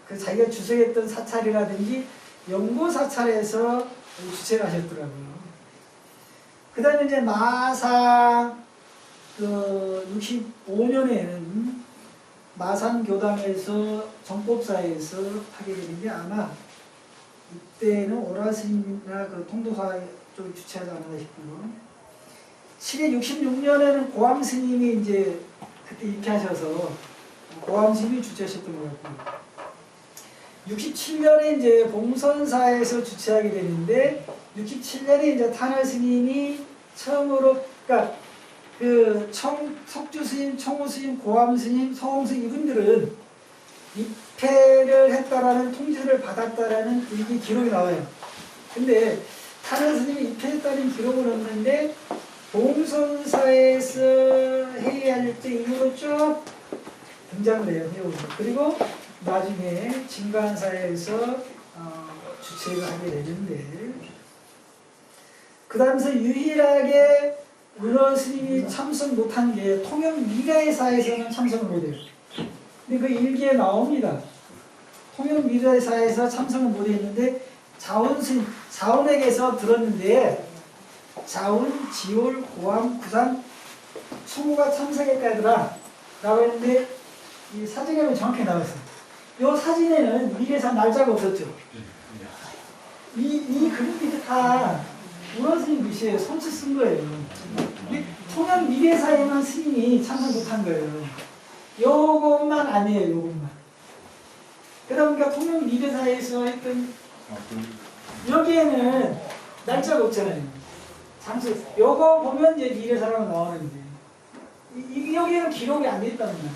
A: 그 자기가 주석했던 사찰이라든지 연고 사찰에서 주최를 하셨더라고요. 그 다음에 이제 마상 그 65년에는 마산교당에서 정법사에서 하게 되는데 아마 이때는 오라스님이나 그 통도사 쪽이 주최하지 않았나 싶고요. 766년에는 고암스님이 이제 그때 입회하셔서 고암스님이 주최하셨던 것 같고요. 67년에 이제 봉선사에서 주최하게 되는데 67년에 이제 탄월 스님이 처음으로 그러니까 그 석주 스님, 청호 스님, 고암 스님, 서홍 스님 이분들은 입회를 했다라는 통지를 받았다라는 일기 기록이 나와요. 근데 탄월 스님이 입회했다는 기록은 없는데 봉선사에서 회의할 때 이후로 쭉 등장을 해요. 그리고 나중에 진관사에서 주최를 하게 되는데 그 다음에서 유일하게 은원 스님이 참석 못한 게 통영미래사에서는 참석을 못해요. 근데 그 일기에 나옵니다. 통영미래사에서 참석을 못했는데 자운 스님, 자운에게서 들었는데 자운, 지올, 고암, 구산, 총무가 참석했다더라 라고 했는데 이 사진에 보면 정확히 나왔어요. 이 사진에는 미래사 날짜가 없었죠. 이 그림들이 다 은원 스님 글씨에 손수 쓴 거예요. 통영 미래사에만 스님이 참석 못한 거예요. 요것만 아니에요, 요것만. 그러다 보니까 통영 미래사에서 했던 여기에는 날짜가 없잖아요. 장소. 요거 보면 이제 미래사라고 나오는데 여기에는 기록이 안 돼 있다는 말이에요.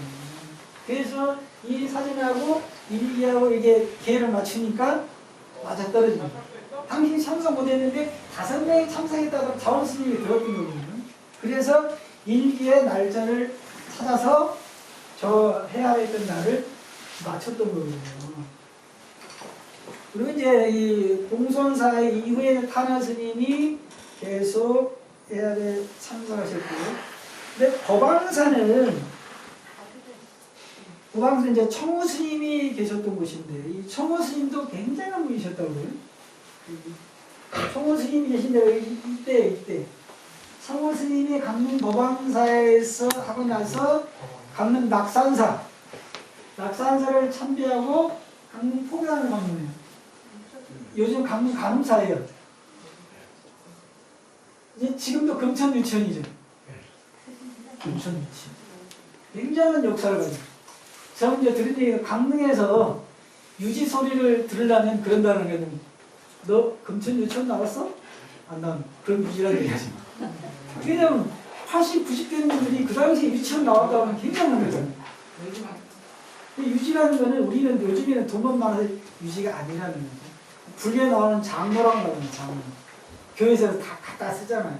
A: 그래서 이 사진하고 일기하고 이게 기회를 맞추니까 맞아떨어집니다. 당신이 참석 못했는데 5명이 참석했다고 자원 스님이 들었던 거거든요. 그래서 일기의 날짜를 찾아서 저 해야 했던 날을 맞췄던 거거든요. 그리고 이제 이 봉선사 이후에 탄화 스님이 계속 해야에 참석하셨고요. 근데 법왕산은 이제 청호 스님이 계셨던 곳인데 이 청호 스님도 굉장한 분이셨다고요. 청호 스님이 계신 데가 이때 청호 스님이 강릉 법왕사에서 하고 나서 강릉 낙산사를 참배하고 강릉 포교단을 방문해요. 요즘 강릉 간음사예요. 이제 지금도 금천유치원이죠. 금천유치원. 굉장한 역사를 가지고. 저는 이제 들은 얘기가 강릉에서 유지 소리를 들으려면 그런다는 게 너 금천 유치원 나왔어? 안 나온 그런 유지라는 얘기하지. 왜냐면 80, 90대는 분들이 그 당시에 유치원 나왔다고 하면 굉장한 거잖아요. 유지라는 거는 우리는 요즘에는 돈만 많아서 유지가 아니라는 거죠. 불교에 나오는 장로라고 하거든요. 장로. 교회에서 다 갖다 쓰잖아요.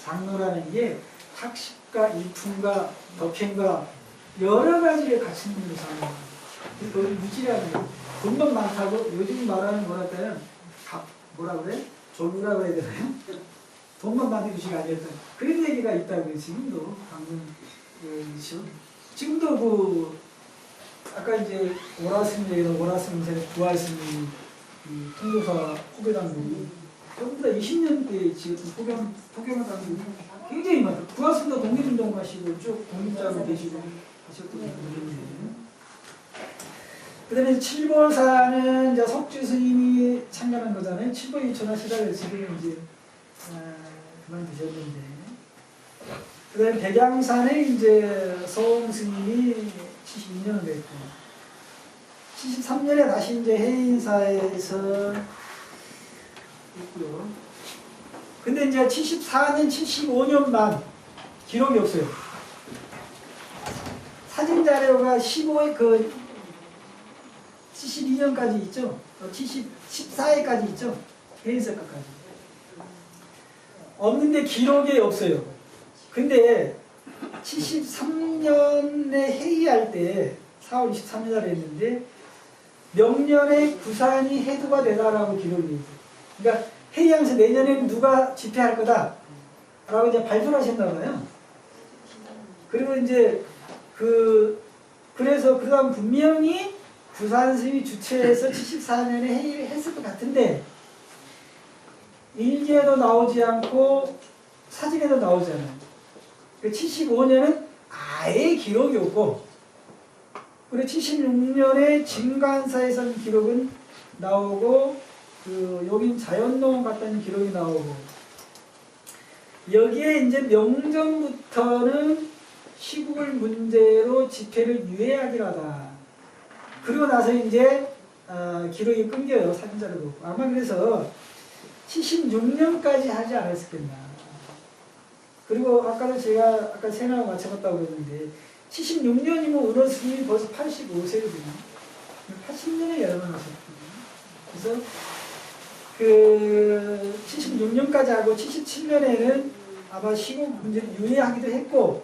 A: 장로라는 게 학식과 일품과 덕행과 여러 가지를 갖춘 분이 장로. 그걸 유지라는 거. 돈만 많다고 요즘 말하는 뭐랄까요? 뭐라 그래? 졸부라고 해야 되나요? 돈만 많은 유지가 아니었다. 그런 얘기가 있다고요. 지금도 방금 지금도 그 아까 이제 오라스님 얘기는 오라스님, 부활스님, 통도사 포교당국이 전부 다 20년대 지금 포교당국이 굉장히 많아요. 부활스님도 독립운동 하시고 쭉 독립자로 계시고 하셨던 분인데. 그 다음에 7보사는 이제 석주 스님이 참여한 거잖아요. 7보 2천 하시다가 지금 이제 그만두셨는데. 그 다음에 백양산에 이제 서홍 스님이 72년을 됐고, 73년에 다시 이제 해인사에서 있고요. 근데 이제 74년, 75년 만 기록이 없어요. 사진 자료가 72년까지 있죠. 14회까지 있죠. 해인사까지. 없는데 기록이 없어요. 근데 73년에 회의할 때 4월 23일 날 했는데 명년에 부산이 해도가 되다라고 기록이 있어요. 그러니까 회의하면서 내년에는 누가 집회할 거다 라고 이제 발표를 하셨나 봐요. 그리고 이제 그래서 그 다음 분명히 부산 스님이 주최해서 74년에 회의를 했을 것 같은데 일기에도 나오지 않고 사진에도 나오잖아요. 75년은 아예 기록이 없고, 그리고 76년에 진간사에선 기록은 나오고, 여긴 자연농원 갔다는 기록이 나오고, 여기에 이제 명전부터는 시국을 문제로 집회를 유예하기로 하다. 그리고 나서 이제 기록이 끊겨요. 사진자료도. 아마 그래서 76년까지 하지 않았겠나. 그리고 아까도 제가 아까 세나와 맞춰봤다고 그랬는데 76년이면 은호 스님이 벌써 85세거든요. 80년에 열어놨었거든요. 그래서 76년까지 하고 77년에는 아마 시국 문제를 유예하기도 했고,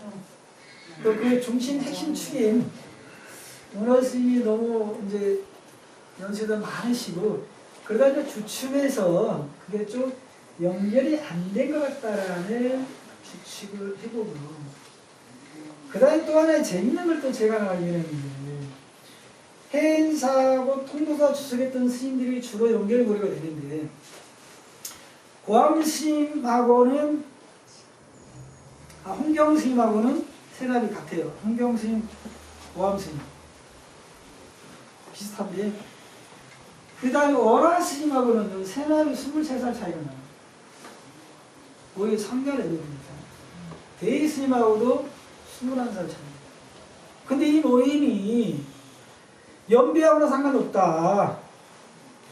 A: 또 그 중심 핵심 축인 은호 스님이 너무 이제 연세도 많으시고, 그러다 이제 주춤해서 그게 좀 연결이 안 된 것 같다라는 추측을 해보고, 그 다음에 또 하나의 재밌는 걸 또 제가 발견했는데, 해인사하고 통도사 주석했던 스님들이 주로 연결고리가 되는데, 고암 스님하고는, 홍경 스님하고는 세납이 같아요. 홍경 스님, 고암 스님. 비슷한데, 그 다음에 어라 스님하고는 세납이 23살 차이가 나요. 거의 3개월 애들입니다. 대희 스님하고도 21살 차이. 근데 이 모임이 연배하고는 상관없다.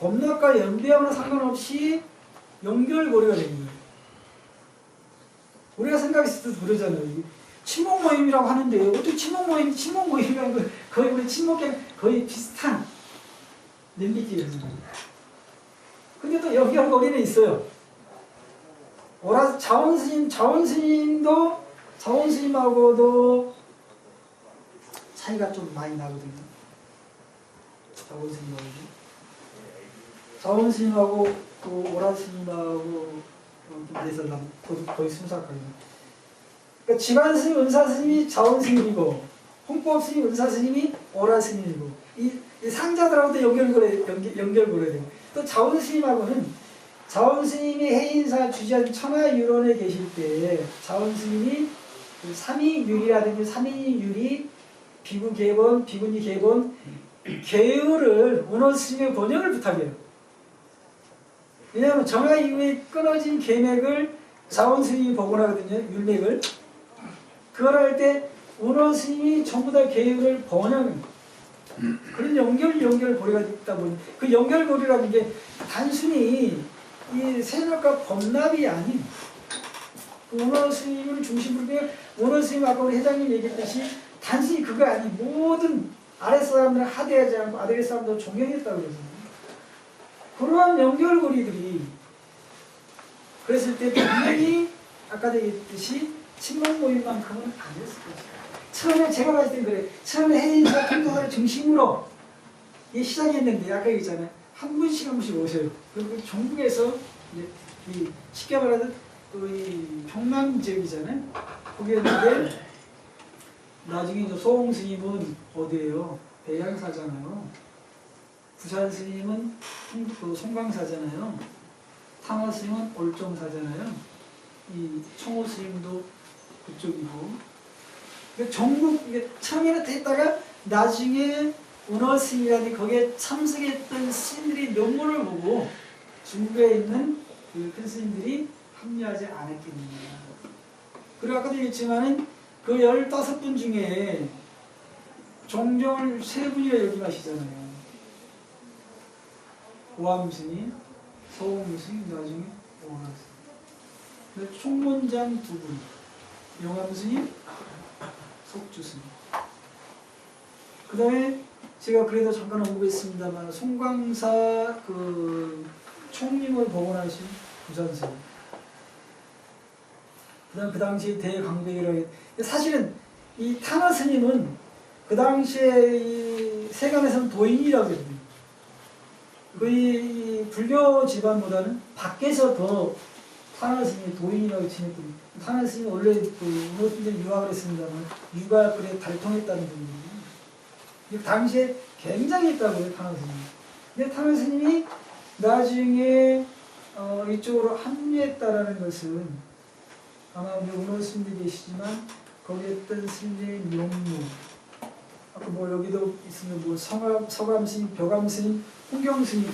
A: 법락과 연배하고는 상관없이 연결고리가 되는 거예요. 우리가 생각했을 때 그러잖아요. 친목 모임이라고 하는데 어떻게 친목 모임이라는 거 거의 우리 친목이랑 거의 비슷한 냄비집이잖아요. 근데 또 연결고리는 있어요. 자원스님도 자원스님하고도 차이가 좀 많이 나거든요. 자원스님하고 또 오라스님하고 그래서 거의 순삭하거든요. 그러니까 지반스님, 은사스님이 자원스님이고, 홍법스님, 은사스님이 오라스님이고, 이 상자들하고도 연결고려야 돼요. 또 자원스님하고는 자원스님이 해인사 주지한 천하유론에 계실 때 자원스님이 삼위율이라든지 삼위율이 비구계본, 비구니계본 계율을 은호스님의 번역을 부탁해요. 왜냐하면 정화 이후에 끊어진 계맥을 자원스님이 복원하거든요. 율맥을. 그걸 할 때 은호스님이 전부 다 계율을 번역해요. 그런 연결고리가 있다 보니 그 연결고리라는 게 단순히 이 세력과 법납이 아닌 은호 스님을 중심으로 은호 스님 아까 우리 회장님 얘기했듯이 단순히 그거 아닌 모든 아랫사람들은 하대하지 않고 아랫사람도 존경했다고 그러잖아요. 그러한 연결고리들이 그랬을 때 분명히 아까도 얘기했듯이 친목 모임만큼은 아니었을 것이다. 처음에 제가 봤을 땐 그래. 처음에 해인사 통도사를 중심으로 시작했는데 아까 얘기했잖아요. 한 분씩 오셔요. 그리고 전국에서 이제 쉽게 말하면 이 평남 지역이잖아요. 거기였는데 나중에 이제 소홍 스님은 어디예요? 대양사잖아요. 부산 스님은 송광사잖아요. 탕화 스님은 올정사잖아요. 이 청호 스님도 그쪽이고. 그러니까 전국 처음에는 됐다가 나중에 은호 스님이라든지 거기에 참석했던 스님들이 명문을 보고 중국에 있는 그 큰 스님들이 합류하지 않았겠느냐. 그리고 아까도 얘기했지만은 그 15분 중에 종종을 3분이나 역임하시잖아요. 오암 스님, 서홍 스님, 나중에 오암 스님. 총문장 2분, 영암 스님, 속주 스님. 그 다음에 제가 그래도 잠깐 언급했습니다만 송광사 그 총림을 복원하신 부산 스님. 그 다음 그 당시에 대강백이라고 사실은 이 탄화 스님은 그 당시에 이 세간에서는 도인이라고 해요. 거의 불교 집안보다는 밖에서 더 탄화 스님이 도인이라고 지냈거든요. 탄화 스님이 원래 그 유학을 했습니다만 유학을 달통했다는 분이에요. 당시에 굉장히 했다고요, 탄화 스님이. 근데 탄화 스님이 나중에 이쪽으로 합류했다라는 것은 아마 오늘 스님들이 계시지만 거기에 있던 스님의 명무, 아까 뭐 여기도 있으면 뭐 서감 스님, 벼감 스님, 홍경 스님,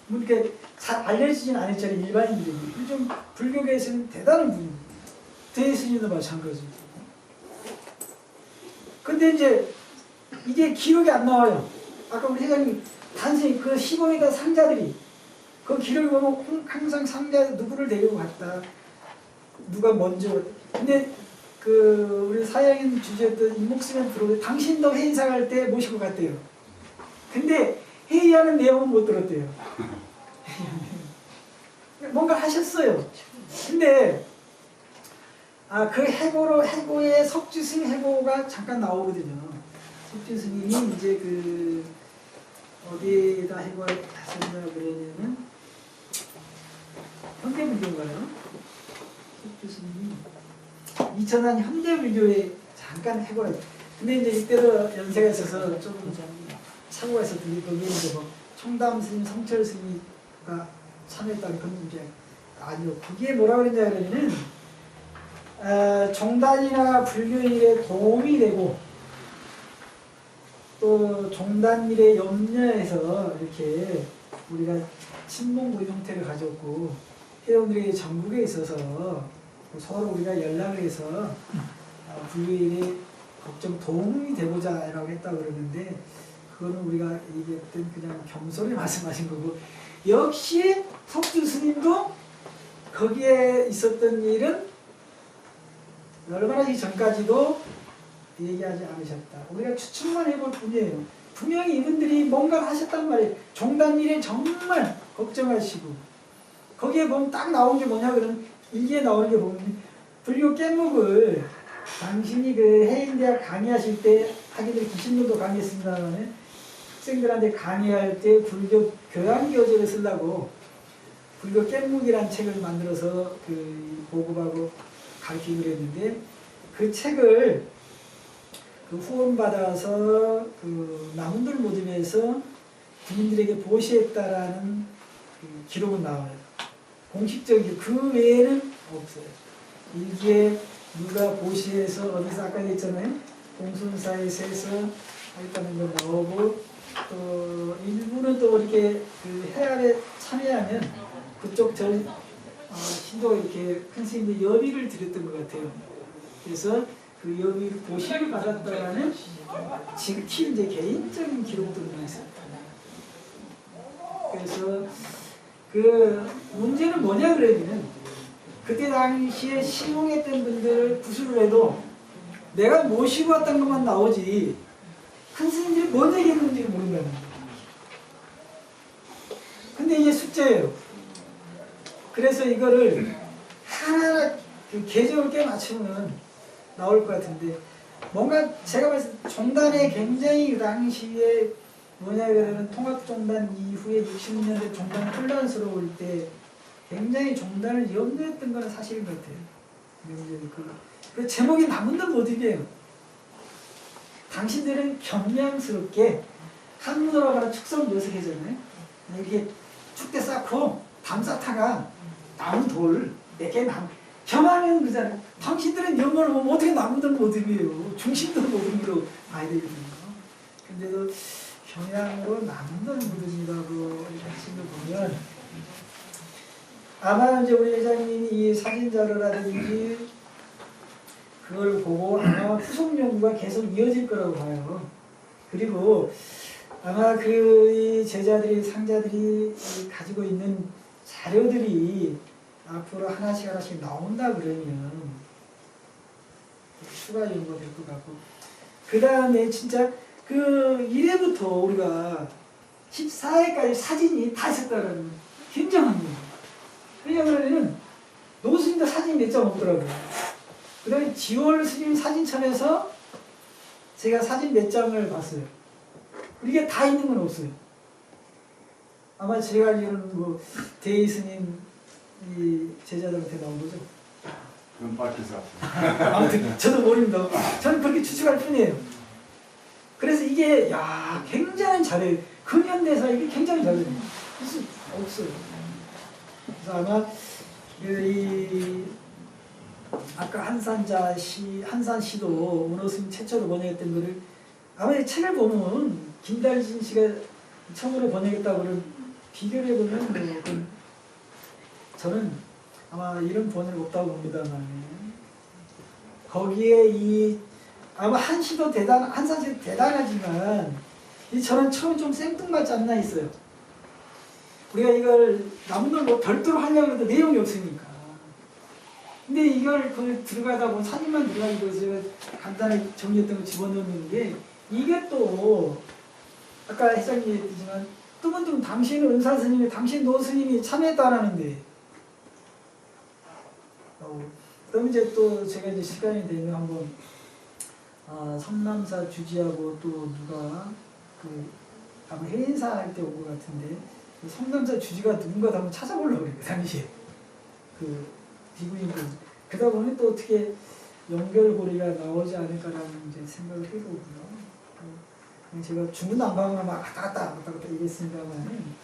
A: 뭐 이렇게 잘 알려지진 않았잖아요, 일반인들이. 좀 불교계에서는 대단한 분입니다. 대스님도 마찬가지고. 근데 이제 이게 기록이 안 나와요. 아까 우리 회장님 단순히 그 시범에다 상자들이 그 기록이 보면 항상 상자 누구를 데리고 갔다. 누가 먼저. 근데 그 우리 사양인 주제였던 이목스님 들어오고 당신도 회의상할 때 모시고 갔대요. 근데 회의하는 내용은 못 들었대요. 뭔가 하셨어요. 근데 그 해고의 석주승 해고가 잠깐 나오거든요. 석주승이 이제 그 어디에다 해고를 하셨나 그러냐면 현대불교인가요? 석주승이 2000년 현대불교에 잠깐 해고를. 근데 이제 이때도 연세가 있어서 조금 사고가 있었더니 거기에 이제 뭐 총담 스님, 성철 스님가 참여했다는 그런 문제. 아니요. 그게 뭐라 그랬냐 그러면은 종단이나 불교일에 도움이 되고 또 종단일에 염려해서 이렇게 우리가 친목무 형태를 가졌고 회원들이 전국에 있어서 서로 우리가 연락을 해서 불교일에 걱정 도움이 되고자 라고 했다고 그러는데 그거는 우리가 얘기했던 그냥 겸손히 말씀하신 거고 역시 석주 스님도 거기에 있었던 일은 얼마나 전까지도 얘기하지 않으셨다. 우리가 추측만 해볼 뿐이에요. 분명히 이분들이 뭔가를 하셨단 말이에요. 종단 일에 정말 걱정하시고 거기에 보면 딱 나온 게 뭐냐 그러면 일기에 나오는 게 보면 불교 깻묵을 당신이 그 해인대학 강의하실 때 하기들 기신론도 강의했습니다만 학생들한테 강의할 때 불교 교양교재를 쓰려고 불교 깻묵이라는 책을 만들어서 그 보급하고 가르치기로 했는데 그 책을 그 후원받아서 그 남들 모임에서 군인들에게 보시했다라는 그 기록은 나와요. 공식적인 그 외에는 없어요. 일기에 누가 보시해서 어디서 아까 했잖아요. 공순사에서 했다는 거 나오고 또 일부는 또 이렇게 그 해압에 참여하면 그쪽 신도가 이렇게 큰 스님의 여비를 드렸던 것 같아요. 그래서 그 여비 보시를 받았다라는 지극히 이제 개인적인 기록들만 있습니다. 그래서 그 문제는 뭐냐 그러면 그때 당시에 시공했던 분들을 구술을 해도 내가 모시고 왔던 것만 나오지 큰 스님들이 뭔 얘기했는지를 모른다는 거예요. 근데 이게 숫자예요. 그래서 이거를 하나 그 계정을 꽤 맞추면 나올 것 같은데 뭔가 제가 봤을 때 종단에 굉장히 그 당시에 뭐냐 그러면 통합종단 이후에 60년대 종단이 혼란스러울 때 굉장히 종단을 염려했던 건 사실인 것 같아요. 그 제목이 남은들 모습이에요. 당신들은 경량스럽게 한문으로 가는 축성 묘색해잖아요. 이렇게 축대 쌓고 담쌓다가 남은 돌, 내게 경하면 그잖아요. 당신들은 연말을 보면 어떻게 남들 모습이에요. 중심도 모습으로 봐야 되거든요. 근데도 경향으로 남들 모습이라고 하신 걸 보면 아마 이제 우리 회장님이 이 사진 자료라든지 그걸 보고 아마 후속 연구가 계속 이어질 거라고 봐요. 그리고 아마 그 제자들이 상자들이 가지고 있는 자료들이 앞으로 하나씩 나온다 그러면 추가 연구가 될 것 같고 그 다음에 진짜 그 1회부터 우리가 14회까지 사진이 다 있었다는 굉장한 거예요. 왜냐하면 노스님도 사진이 몇 장 없더라고요. 그 다음에 지월 스님 사진첩에서 제가 사진 몇 장을 봤어요. 이게 다 있는 건 없어요. 아마 제가 알기로는 뭐 대희 스님 이 제자들한테 나온 거죠.
B: 그건 밝혀서.
A: 아무튼 저도 모릅니다. 저는 그렇게 추측할 뿐이에요. 그래서 이게 야 굉장히 잘해요. 근현대사 이게 굉장히 잘해요. 무슨 없어요. 그래서 아마 이 아까 한산시도 문호스님 최초로 번역했던 거를 아마 이 책을 보면 김달진 씨가 처음으로 번역했다고 그런 비교를 해보면 저는 아마 이런 번역 없다고 봅니다만 거기에 아마 한산시도 대단하지만 저는 처음 좀 생뚱맞지 않나 있어요. 우리가 이걸 남들 뭐 별도로 하려고 해도 내용이 없으니까. 근데 이걸 들어가다 보면 사진만 들어가고 제가 간단히 정리했던 거 집어넣는 게 이게 또 아까 회장님이 얘기했지만 뜨문뜨문 당신 은사 스님이 당신 노 스님이 참여했다라는데 그럼 이제 또 제가 이제 시간이 되면 한번 성남사 주지하고 또 누가 아마 해인사 할 때 온 것 같은데 성남사 주지가 누군가 한번 찾아보려고 그래요. 그 당시에 비구인들 그러다 보니 또 어떻게 연결고리가 나오지 않을까라는 이제 생각을 해보고요. 제가 중구난방으로 막 왔다 갔다 이랬습니다만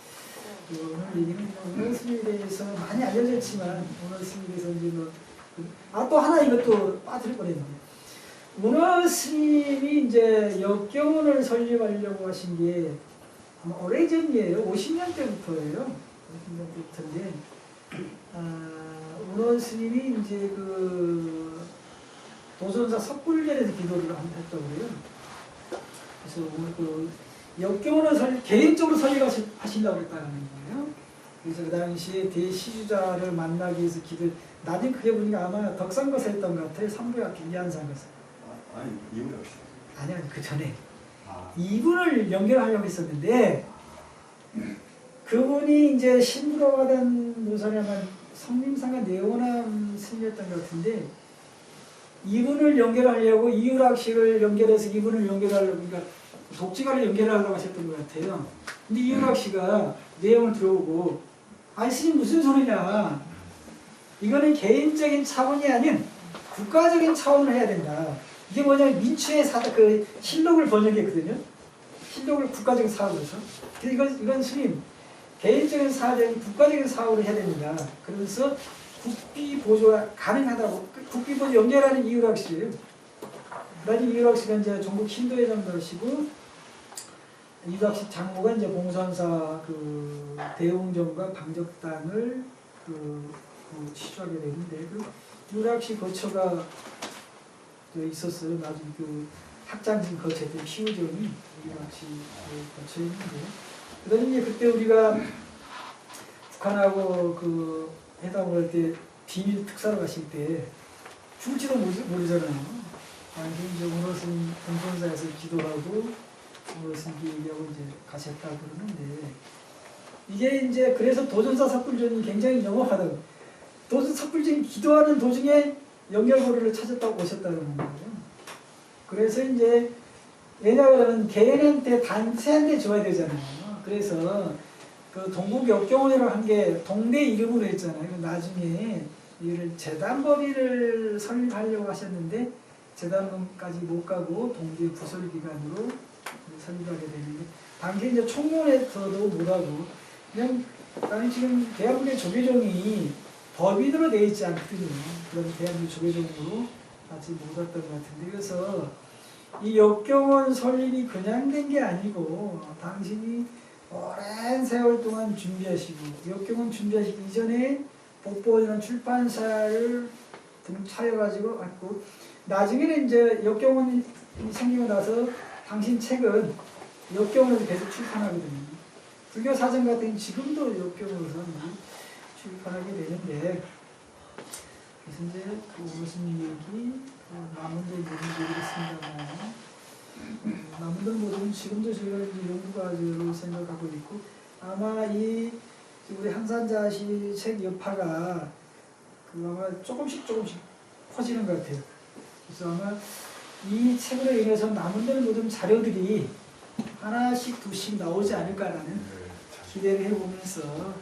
A: 오늘 얘기는 오늘 스님에 대해서 많이 알려져 있지만 오늘 스님에 대해서 이제 또 하나 이것도 빠뜨릴 뻔했는데 문어 스님이 이제 역경원을 설립하려고 하신 게 아마 오래전이에요. 50년 때부터예요. 50년 때부터인데 문어 스님이 이제 도전사 석굴전에서 기도를 했다고 그래요. 그래서 오늘 역경원을 개인적으로 설립하신다고 했다는 거예요. 그래서 그 당시에 대시주자를 만나기 위해서 나중에 그게 보니까 아마 덕산거사 했던 것 같아요. 삼부약 이한산거사.
B: 아니 이유가 없어.
A: 아니 그 전에 이분을 연결하려고 했었는데 그분이 이제 신부로가 된 노사냐면 성림상가 내원함 스님이었던 것 같은데 이분을 연결하려고 이유락씨를 연결해서 이분을 연결하려고 그러니까 독지가를 연결하려고 하셨던 것 같아요. 근데 이유락씨가 내용을 들어오고 아니 스님 무슨 소리냐 이거는 개인적인 차원이 아닌 국가적인 차원을 해야 된다. 이게 뭐냐면 민추의 실록을 번역했거든요. 실록을 국가적인 사업으로서. 이건 스님 개인적인 사업이 국가적인 사업을 해야 됩니다. 그러면서 국비 보조가 가능하다고 국비 보조 연결하는 이유락 씨예요. 나중에 이유락 씨가 이제 전국 신도회장도 하시고 이유락 씨 장모가 이제 봉선사 대웅정과 방적당을 취조하게 되는데 이유락 씨 거처가 있었어요. 나중에 학장진 거처했던 피우정이 이유락 씨 거처였는데 그다음에 이제 그때 우리가 북한하고 회담을 할 때 비밀 특사로 가실 때 죽을지도 모르잖아요. 당시 이제 문호스님 공선사에서 기도하고 문호스님 얘기하고 이제 가셨다고 그러는데 이게 이제 그래서 도전사 삭불전이 굉장히 명확하다고 도전 삭불전 기도하는 도중에 연결고리를 찾았다고 오셨다는 거예요. 그래서 이제 왜냐하면 개인한테 단체한테 줘야 되잖아요. 그래서 동국 역경원이라고 한 게 동네 이름으로 했잖아요. 나중에 이를 재단법인을 설립하려고 하셨는데 재단까지 못 가고 동계 부설기관으로 설립하게 되는데 당시 이제 총론에서도 못하고 그냥 당시 지금 대한민국 조계종이 법인으로 되어 있지 않거든요. 그런 대한민국 조계종으로 아직 못 왔던 것 같은데 그래서 이 역경원 설립이 그냥 된 게 아니고 당신이 오랜 세월 동안 준비하시고 역경원 준비하시기 이전에 복보이라는 출판사를 차려가지고 왔고 나중에는 이제 역경원이 생기고 나서 당신 책은 역경원에서 계속 출판하거든요. 불교 사전 같은 경우는 지금도 역경원에서 출판하게 되는데 그래서 이제 무슨 얘기 남은들 모든 얘기를 했습니다만 남들 모든 지금도 저희가 연구가지로 생각하고 있고 아마 우리 한산자시 책 여파가 아마 조금씩 커지는 것 같아요. 그래서 아마 이 책으로 인해서 남들 모든 자료들이 하나씩 두씩 나오지 않을까라는 기대를 해보면서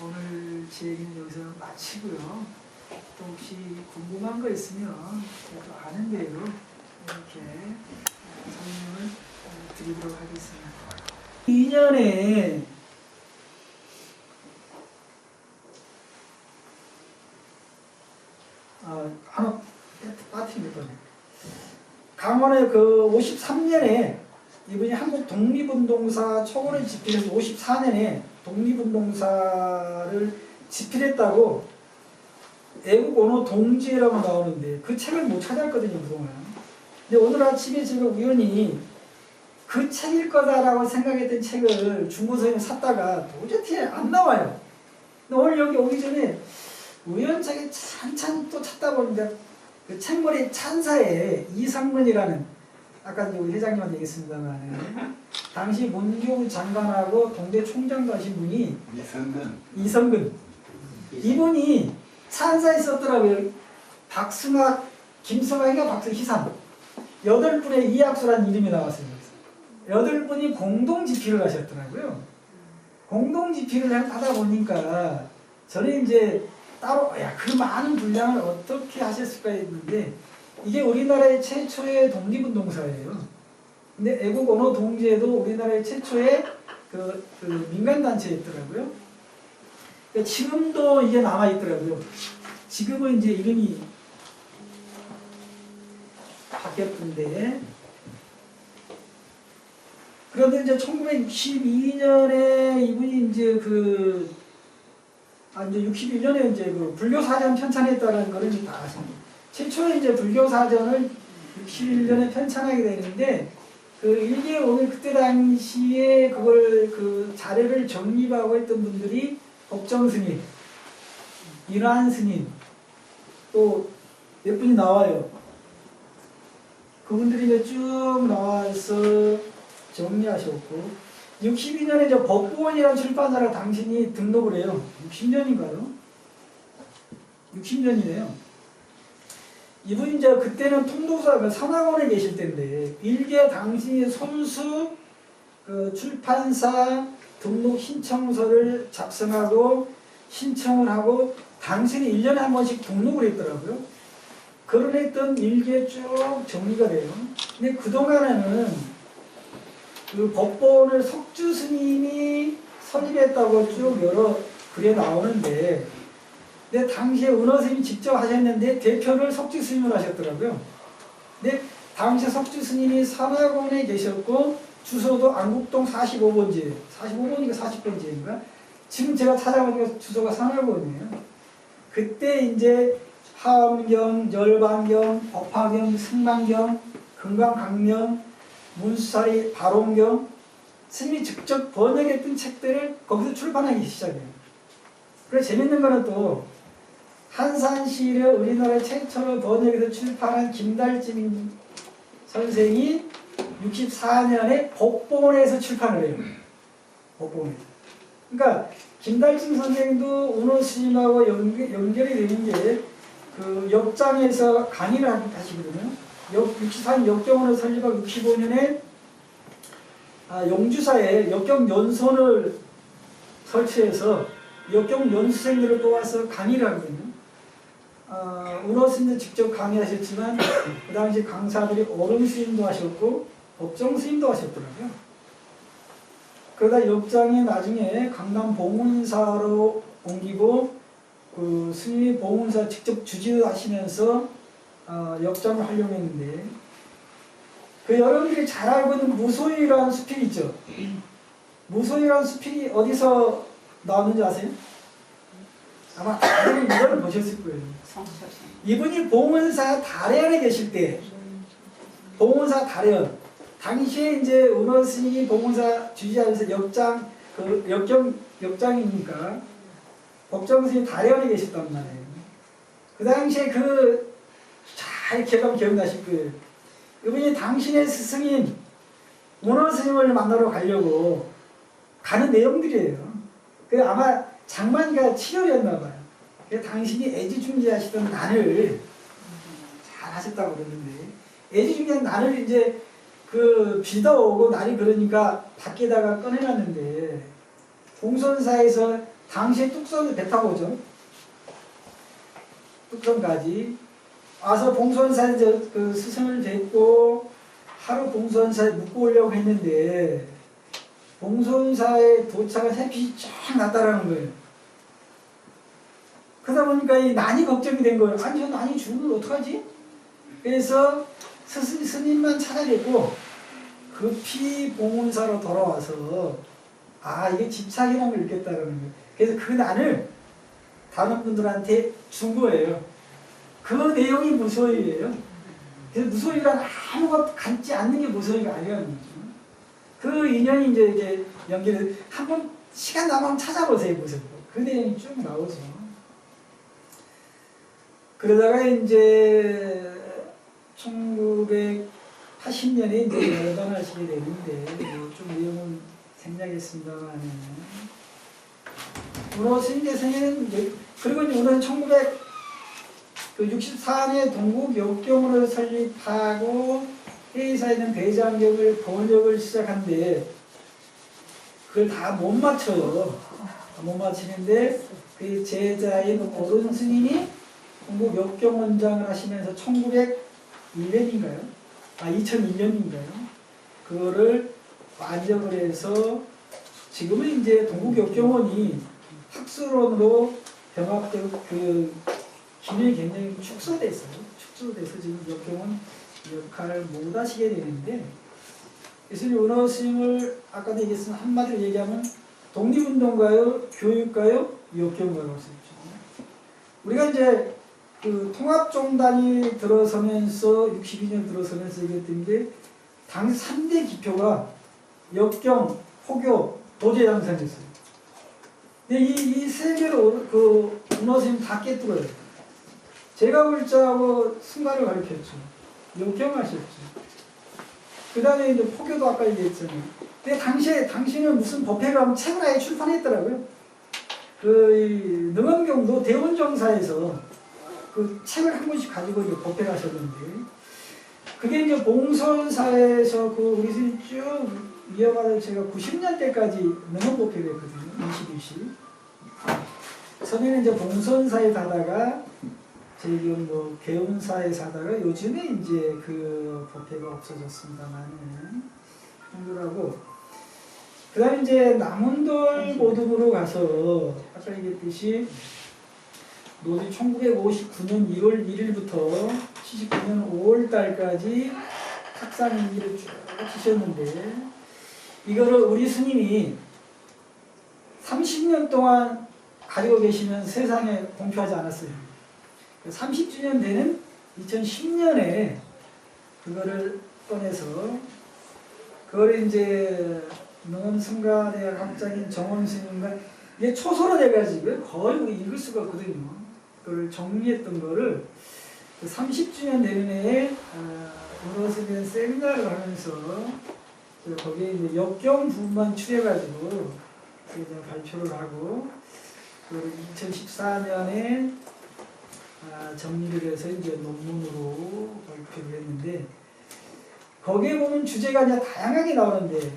A: 오늘 제 얘기는 여기서 마치고요. 또 혹시 궁금한 거 있으면 또 아는 대로 이렇게 설명을 드리도록 하겠습니다. 2년에 하나 빠뜨린 거네. 강원의 그 53년에 이분이 한국 독립운동사 초고를 집필해서 54년에 독립운동사를 집필했다고 애국 언어 동지라고 나오는데 그 책을 못 찾았거든요, 그동안. 근데 오늘 아침에 제가 우연히 그 책일 거다라고 생각했던 책을 중고서에 샀다가 도저히 안 나와요. 근데 오늘 여기 오기 전에 우연찮게 찬찬 또 찾다 보니까 그 책머리 찬사에 이상문이라는, 아까 우리 회장님한테 얘기했습니다만 당시 문교부 장관하고 동대 총장도 하신 분이 이성근 이분이 찬사에 썼더라고요. 박승학, 김승학이가 박승희삼 8분의 이학수라는 이름이 나왔습니다. 8분이 공동 집필을 하셨더라고요. 공동 집필을 하다 보니까 저는 이제 따로 그 많은 분량을 어떻게 하셨을까 했는데 이게 우리나라의 최초의 독립운동사예요. 근데 애국 언어 동지에도 우리나라의 최초의 그 민간단체였더라고요. 그러니까 지금도 이게 남아있더라고요. 지금은 이제 이름이 바뀌었는데, 그런데 이제 1962년에 이분이 이제 이제 61년에 이제 그 불교사전 편찬했다는 거를 이제 다 아십니다. 최초에 이제 불교사전을 61년에 편찬하게 되는데, 그 일개 오늘 그때 당시에 그걸 그 자료를 정립하고 했던 분들이 법정 스님, 인환 스님, 또 몇 분이 나와요. 그분들이 이제 쭉 나와서 정리하셨고, 62년에 이제 법보원이라는 출판사를 당신이 등록을 해요. 60년인가요? 60년이네요. 이분이 이제 그때는 통도사 산악원에 계실 때인데, 일개 당신이 손수 그 출판사 등록 신청서를 작성하고 신청을 하고 당신이 1년에 한 번씩 등록을 했더라고요. 그런 했던 일기에 쭉 정리가 돼요. 근데 그동안에는 그 법본을 석주 스님이 설립했다고 쭉 여러 글에 나오는데, 근데 당시에 은호 스님이 직접 하셨는데 대표를 석주 스님을 하셨더라고요. 근데 당시에 석주 스님이 산악원에 계셨고 주소도 안국동 45번지, 45번인가 40번지인가? 지금 제가 찾아보니까 주소가 산악원이에요. 그때 이제 하엄경, 열반경, 법화경, 승만경, 금강강명, 문수사리, 발원경, 스님이 직접 번역했던 책들을 거기서 출판하기 시작해요. 그래서 재밌는 거는 또 한산시를 우리나라 최초로 번역해서 출판한 김달진 선생이 64년에 법본에서 출판을 해요. 법본에서. 그러니까 김달진 선생도 은호 스님하고 연결이 되는 게 그 역장에서 강의를 하시거든요. 64년 역경원을 설립하고 65년에 영주사에 역경연선을 설치해서 역경연수생들을 뽑아서 강의를 하거든요. 은호 스님도 직접 강의하셨지만 그 당시 강사들이 어른 스님도 하셨고 법정 스님도 하셨더라고요. 그러다 역장이 나중에 강남 봉은사로 옮기고 그 스님이 봉은사 직접 주지하시면서 역장을 하려고 했는데, 그 여러분들이 잘 알고 있는 무소유라는 수필이 있죠. 무소유라는 수필이 어디서 나오는지 아세요? 아마 다들 이걸 보셨을 거예요. 이분이 봉은사 다련에 계실 때, 봉은사 다련, 당시에 이제 은호 스님이 봉은사 주지하면서 역장, 그 역장이니까 법정 스님 다련에 계셨단 말이에요. 그 당시에 잘 기억나실 거예요. 이분이 당신의 스승인 은호 스님을 만나러 가려고 가는 내용들이에요. 그 아마 장만가 7월이었나 봐요. 당신이 애지중지하시던 난을 잘 하셨다고 그러는데, 애지중지한 난을 이제 그 비가 오고 날이 그러니까 밖에다가 꺼내놨는데, 봉선사에서 당시에 뚝섬을 배 타고 오죠. 뚝섬까지 와서 봉선사에 그 스승을 뵙고 하루 봉선사에 묵고 오려고 했는데, 봉선사에 도착한 햇빛이 쫙 났다라는 거예요. 그러다 보니까 이 난이 걱정이 된 거예요. 아니, 저 난이 죽으면 어떡하지? 그래서 스님만 찾아냈고 급히 봉은사로 돌아와서 아, 이게 집착이라는 걸 느꼈다는 거예요. 그래서 그 난을 다른 분들한테 준 거예요. 그 내용이 무소유예요. 그래서 무소유란 아무것도 갖지 않는 게 무소유가 아니라는 거죠. 그 인연이 이제 연결해서 한번 시간 남으면 찾아보세요. 보세요. 그 내용이 쭉 나오죠. 그러다가 이제 1980년에 이제 열반하시게 되는데 좀 내용은 생략했습니다만 문호 스님께서는 이제 그리고 이제 오늘 1964년에 동국 역경으로 설립하고 회의사에 있는 대장경을 번역을 시작한데 그걸 다 못 맞춰요. 못 맞히는데 그 제자인 어른 스님이 동국 역경원장을 하시면서 1901년인가요? 2001년인가요? 그거를 완적을 해서 지금은 이제 동국역경원이 학술원으로 병합되고 그 기능이 굉장히 축소됐어요. 축소돼서 지금 역경원 역할을 못 하시게 되는데 그래서 은호 스님을 아까도 얘기했지만 한마디로 얘기하면 독립운동가요? 교육가요? 역경가라고 할 수 있죠. 우리가 이제 그 통합종단이 들어서면서 62년 들어서면서 얘기했던 게 당시 3대 기표가 역경, 포교, 도제장산이었어요. 근데 이 세 개를 그 은호 스님 다 깨뜨려요. 제가 글자하고 승가를 가르쳤죠. 역경하셨죠. 그 다음에 이제 포교도 아까 얘기했잖아요. 근데 당시는 무슨 법회가 하면 책을 아예 출판했더라고요. 그 능엄경도 대원정사에서 그 책을 한 권씩 가지고 이제 법회를 하셨는데 그게 이제 봉선사에서 그 우리 쭉 이어가서 제가 90년대까지 능엄법회를 했거든요. 22시. 처음에는 이제 봉선사에 가다가 지금 뭐 개운사에 사다가 요즘에 이제 그 법회가 없어졌습니다만은 정도라고 그 다음에 이제 남운돌 모둠으로 가서 아까 얘기했듯이 노지 1959년 1월 1일부터 79년 5월 달까지 탁상 임기를 쭉 치셨는데 이거를 우리 스님이 30년 동안 가지고 계시면 세상에 공표하지 않았어요. 30주년 되는 2010년에 그거를 꺼내서 그거를 이제 능엄승가대학 학장인 정원 스님과 이게 초소로 돼가지고 거의 우리 읽을 수가 없거든요. 그걸 정리했던 거를 30주년 되는 해에 은호 스님 세미나를 하면서 거기에 이제 역경 부분만 추려가지고 발표를 하고 2014년에 정리를 해서 이제 논문으로 발표를 했는데 거기에 보면 주제가 이제 다양하게 나오는데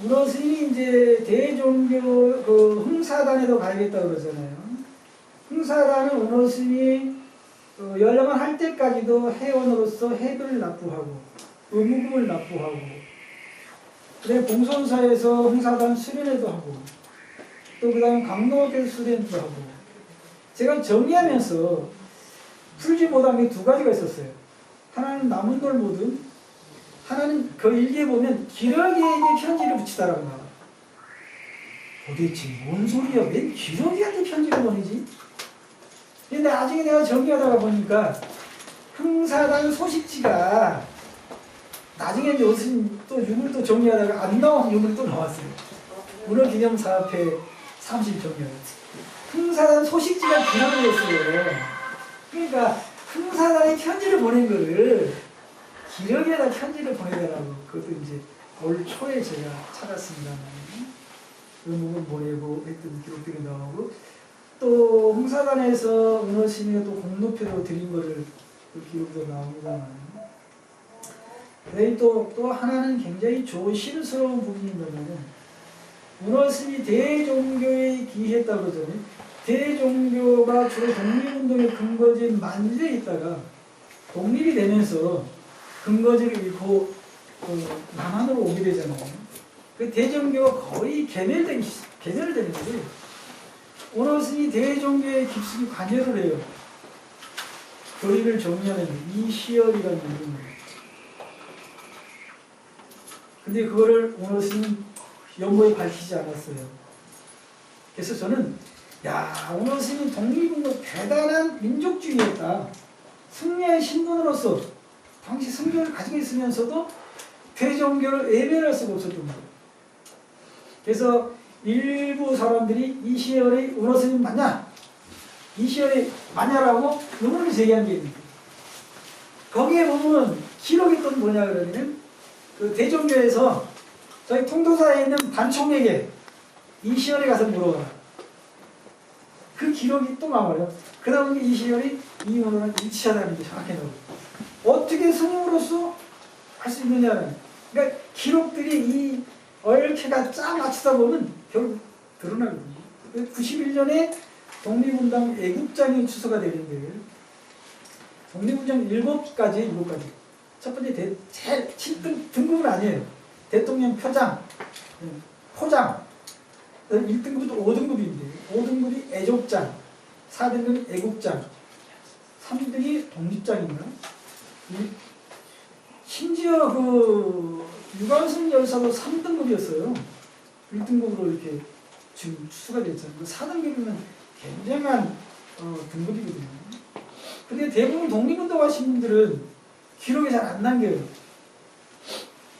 A: 은호 스님이 이제 대종교 그 흥사단에도 가야겠다고 그러잖아요. 흥사단은 은호 스님이 연령을 할 때까지도 회원으로서 회비를 납부하고 의무금을 납부하고 그다음에 봉선사에서 흥사단 수련회도 하고 또 그다음에 강동학교 수련회도 하고 제가 정리하면서 풀지 못한 게 두 가지가 있었어요. 하나는 남운돌 모둠, 하나는 그 일기에 보면 기러기에게 편지를 붙이다라고 나와요. 도대체 뭔 소리야? 왜 기러기한테 편지를 보내지? 근데 나중에 내가 정리하다가 보니까 흥사단 소식지가 나중에 이제 무슨 또 유물 또 정리하다가 안 나온 유물이 또 나왔어요. 문화기념사업회 30정년. 흥사단 소식지가 기록을 했어요. 그러니까 흥사단에 편지를 보낸 거를 기러기에다 편지를 보내달라고 그것도 이제 올 초에 제가 찾았습니다만 의무금 보내고 했던 기록들이 나오고 또 흥사단에서 은호 스님이 또 공로표로 드린 거를 그 기록도 나옵니다만 그다음에 또 하나는 굉장히 조심스러운 부분인 거는 은호 스님이 대종교에 기했다고 그러잖아요. 대종교가 주로 독립운동의 근거지인 만주에 있다가 독립이 되면서 근거지를 잃고 남한으로 오게 되잖아요. 그 대종교가 거의 개멸되는 거지. 오노스님이 대종교에 깊숙이 관여를 해요. 교리를 정리하는 이시열이라는 이름으로. 근데 그거를 오노스님 연보에 밝히지 않았어요. 그래서 저는 오노스님 독립운동 대단한 민족주의였다. 승려의 신분으로서 당시 승교를 가지고 있으면서도 대종교를 외면할 수가 없었던 거예요. 그래서 일부 사람들이 이시열의 오노스님 맞냐? 이시열이 맞냐라고 의문을 제기한 게 있는데, 거기에 보면 기록이 또 뭐냐 그러면 그 대종교에서 저희 통도사에 있는 단총에게 이시열이 가서 물어봐라. 그 기록이 또 나와요. 그 다음에 이시열이 이문호랑 일치하다는 게 정확히 나오고, 어떻게 스님으로서 할 수 있느냐는, 그러니까 기록들이 이 얽혀가 쫙 맞추다 보면 결국 드러나거든요. 91년에 독립운동 애국장이 추서가 되는데, 독립운동 7가지. 첫 번째 제일 7등 등급은 아니에요. 대통령 표장, 포장, 1등급부터 5등급인데 5등급이 애족장, 4등급이 애국장, 3등이 독립장인가? 심지어 그 유관순 열사도 3등급이었어요. 1등급으로 이렇게 지금 추수가 됐잖아요. 4등급이면 굉장한 등급이거든요. 근데 대부분 독립운동 하신 분들은 기록이 잘 안 남겨요.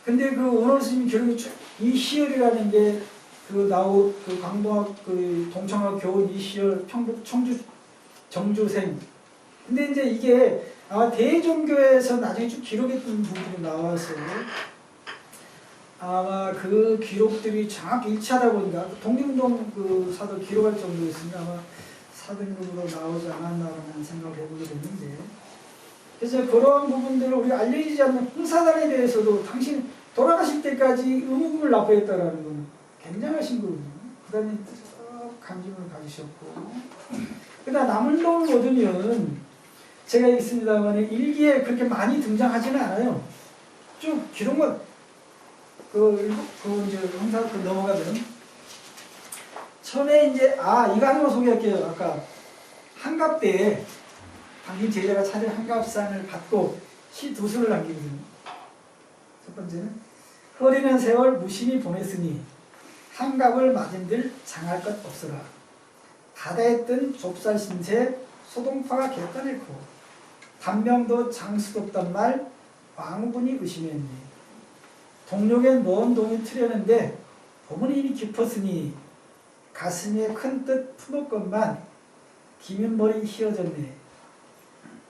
A: 근데 그 오노스님 기록이 이시열이라는 게 그 강동학 그 동창학 교원 이시열 평북 청주 정주생. 근데 이제 이게 대종교에서 나중에 쭉 기록했던 부분이 나와서 아마 그 기록들이 정확히 일치하다 보니까 독립운동 그 사도 기록할 정도였으면 아마 4등급으로 나오지 않았나라는 생각을 해보게 됐는데, 그래서 그런 부분들을 우리가 알려지지 않는 홍사단에 대해서도 당신 돌아가실 때까지 의무금을 납부했다라는 건 굉장하신 거거든요. 그 다음에 간증을 가지셨고, 그 다음 남은동 모두는 제가 있습니다만 일기에 그렇게 많이 등장하지는 않아요. 쭉 기록만 이제 항상 넘어가면 처음에 이제 이거 하나만 소개할게요. 아까 한갑 때에 당신 제자가 차린 한갑상을 받고 시 두 수를 남기거든요. 첫 번째는 흐리는 세월 무심히 보냈으니 한갑을 맞은들 장할 것 없으라. 바다에 뜬 좁쌀 신세 소동파가 객관했고 단명도 장수롭단 말 왕분이 의심했네. 동력엔 먼 동이 트려는데 봄은 이미 깊었으니 가슴에 큰 뜻 품었건만 기면 머리 휘어졌네.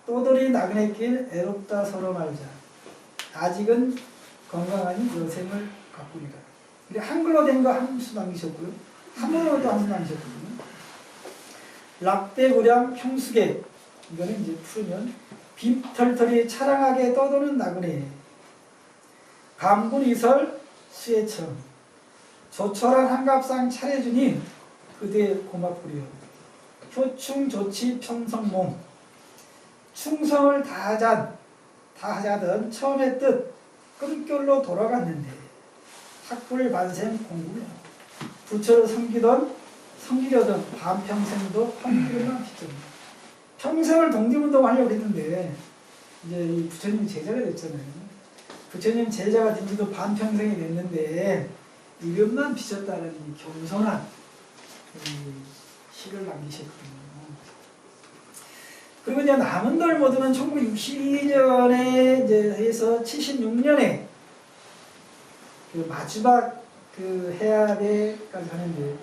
A: 또돌이 나그네길 애롭다 서로 말자. 아직은 건강하니 여생을 가꾸리라. 한글로 된 거 한 수 남기셨고요. 한문으로도 한 수 남기셨거든요. 락대고량 평수계, 이거는 이제 풀으면 빔털털이 차랑하게 떠도는 나그네. 감군이설 수혜청 조촐한 한갑상 차려주니 그대 고맙구려. 효충 조치 평성몽 충성을 다하자던 처음의 뜻 끈결로 돌아갔는데 학불 반생 공부야. 부처를 섬기려던 반평생도 헛기름만 빚졌네. 평생을 독립운동 하려고 했는데 이제 이 부처님 제자가 됐잖아요. 부처님 제자가 된 지도 반평생이 됐는데 이름만 빚었다는 이 겸손한 시를 남기셨거든요. 그리고 이제 남은들 모두는 1962년에 이제 해서 76년에 그 마지막 그 해압에까지 하는데,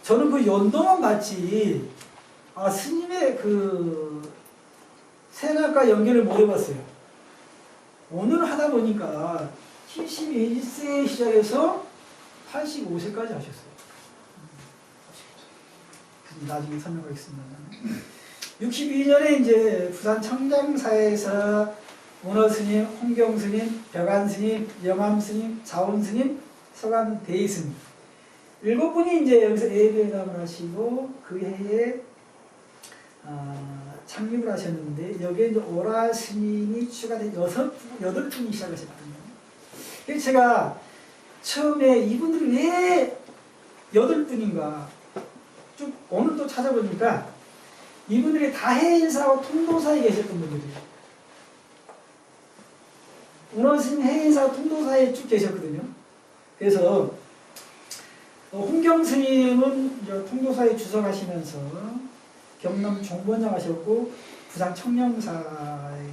A: 저는 그 연도만 봤지 스님의 그 생각과 연결을 못 해봤어요. 오늘 하다 보니까 71세 시작해서 85세까지 하셨어요. 나중에 설명하겠습니다. 62년에 이제 부산 청장사에서 문어스님, 홍경스님, 벽안스님, 영암스님, 자원스님, 서간대스님 7분이 이제 여기서 예배담을 하시고 그 해에 창립을 하셨는데, 여기에 이제 오라스님이 추가된 8분이 시작하셨거든요. 그래서 제가 처음에 이분들이 왜 8분인가 쭉 오늘 또 찾아보니까 이분들이 다 해인사하고 통도사에 계셨던 분들이에요. 운원스님 해인사 통도사에 쭉 계셨거든요. 그래서 홍경스님은 통도사에 주석하시면서 경남 종본장 하셨고 부산 청량사에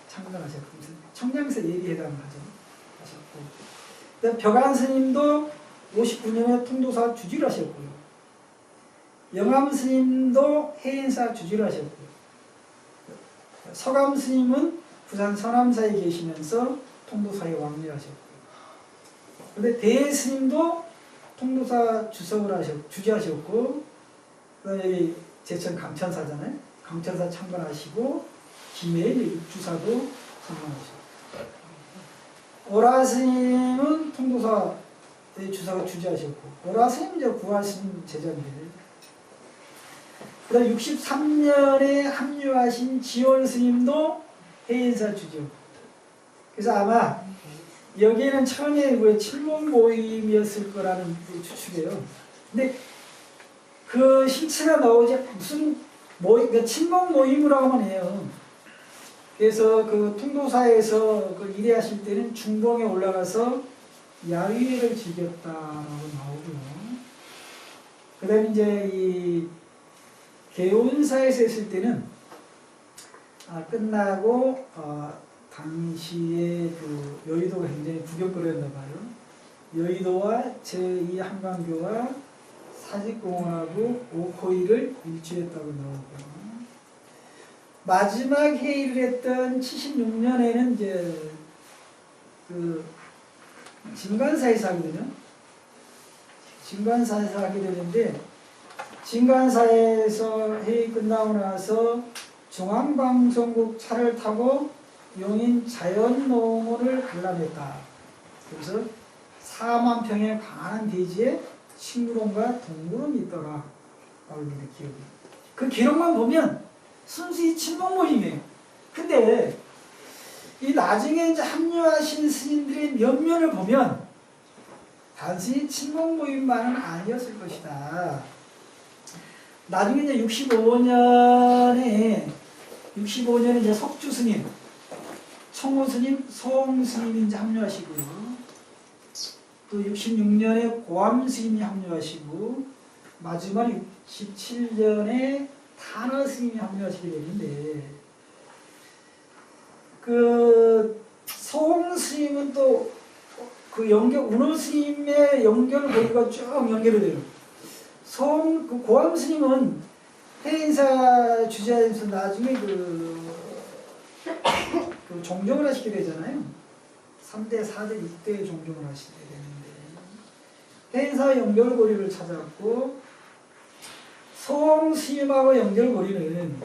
A: 참관하셨고 청량사 예리회담을 하셨고 그다음 벽안스님도 59년에 통도사 주지를 하셨고요. 영암스님도 해인사 주지를 하셨고요. 서감스님은 부산 서남사에 계시면서 통도사에 왕래하셨고 근데 대스님도 통도사 주지하셨고 그다음에 제천 강천사잖아요. 강천사 참관하시고 김해에 육주사도 참관하셨고 오라스님은 통도사의 주사가 주지하셨고 오라스님 이제 구하신 제자인데 그다음 63년에 합류하신 지원스님도 해인사 주지였고 그래서 아마 여기에는 처음에 그 친목 모임이었을 거라는 추측이에요. 근데 그 실체가 나오지 무슨 모임, 그러니까 친목 모임이라고만 해요. 그래서 그 통도사에서 그 일해하실 때는 중봉에 올라가서 야위를 즐겼다라고 나오고요. 그 다음에 이제 이 개운사에서 했을 때는 끝나고 당시에 그 여의도가 굉장히 구경거리였나 봐요. 여의도와 제2한강교와 사직공원하고 오코이를 일주했다고 나오고요. 마지막 회의를 했던 76년에는 이제 그 진관사에서 하거든요. 진관사에서 하게 되는데 진관사에서 회의 끝나고 나서 중앙방송국 차를 타고 용인 자연농원을 관람했다. 그래서 4만 평의 광활한 대지에 식물원과 동물원이 있더라. 그 기록만 보면 순수히 친목 모임이에요. 근데 이 나중에 이제 합류하신 스님들의 면면을 보면 단순히 친목 모임만은 아니었을 것이다. 나중에 이제 65년에 이제 석주 스님, 청호 스님, 소홍 스님이 이제 합류하시고요. 또 66년에 고암 스님이 합류하시고 마지막 67년에 탄화 스님이 합류하시게 되는데 그 소홍 스님은 또 그 운호 스님의 연결 고리가 쭉 연결이 돼요. 그 고암 스님은 해인사 주재하면서 나중에 그 종종을 하시게 되잖아요. 3대, 4대, 6대 종종을 하시게 되는데 해인사 연결고리를 찾았고 소홍 스님하고 연결고리는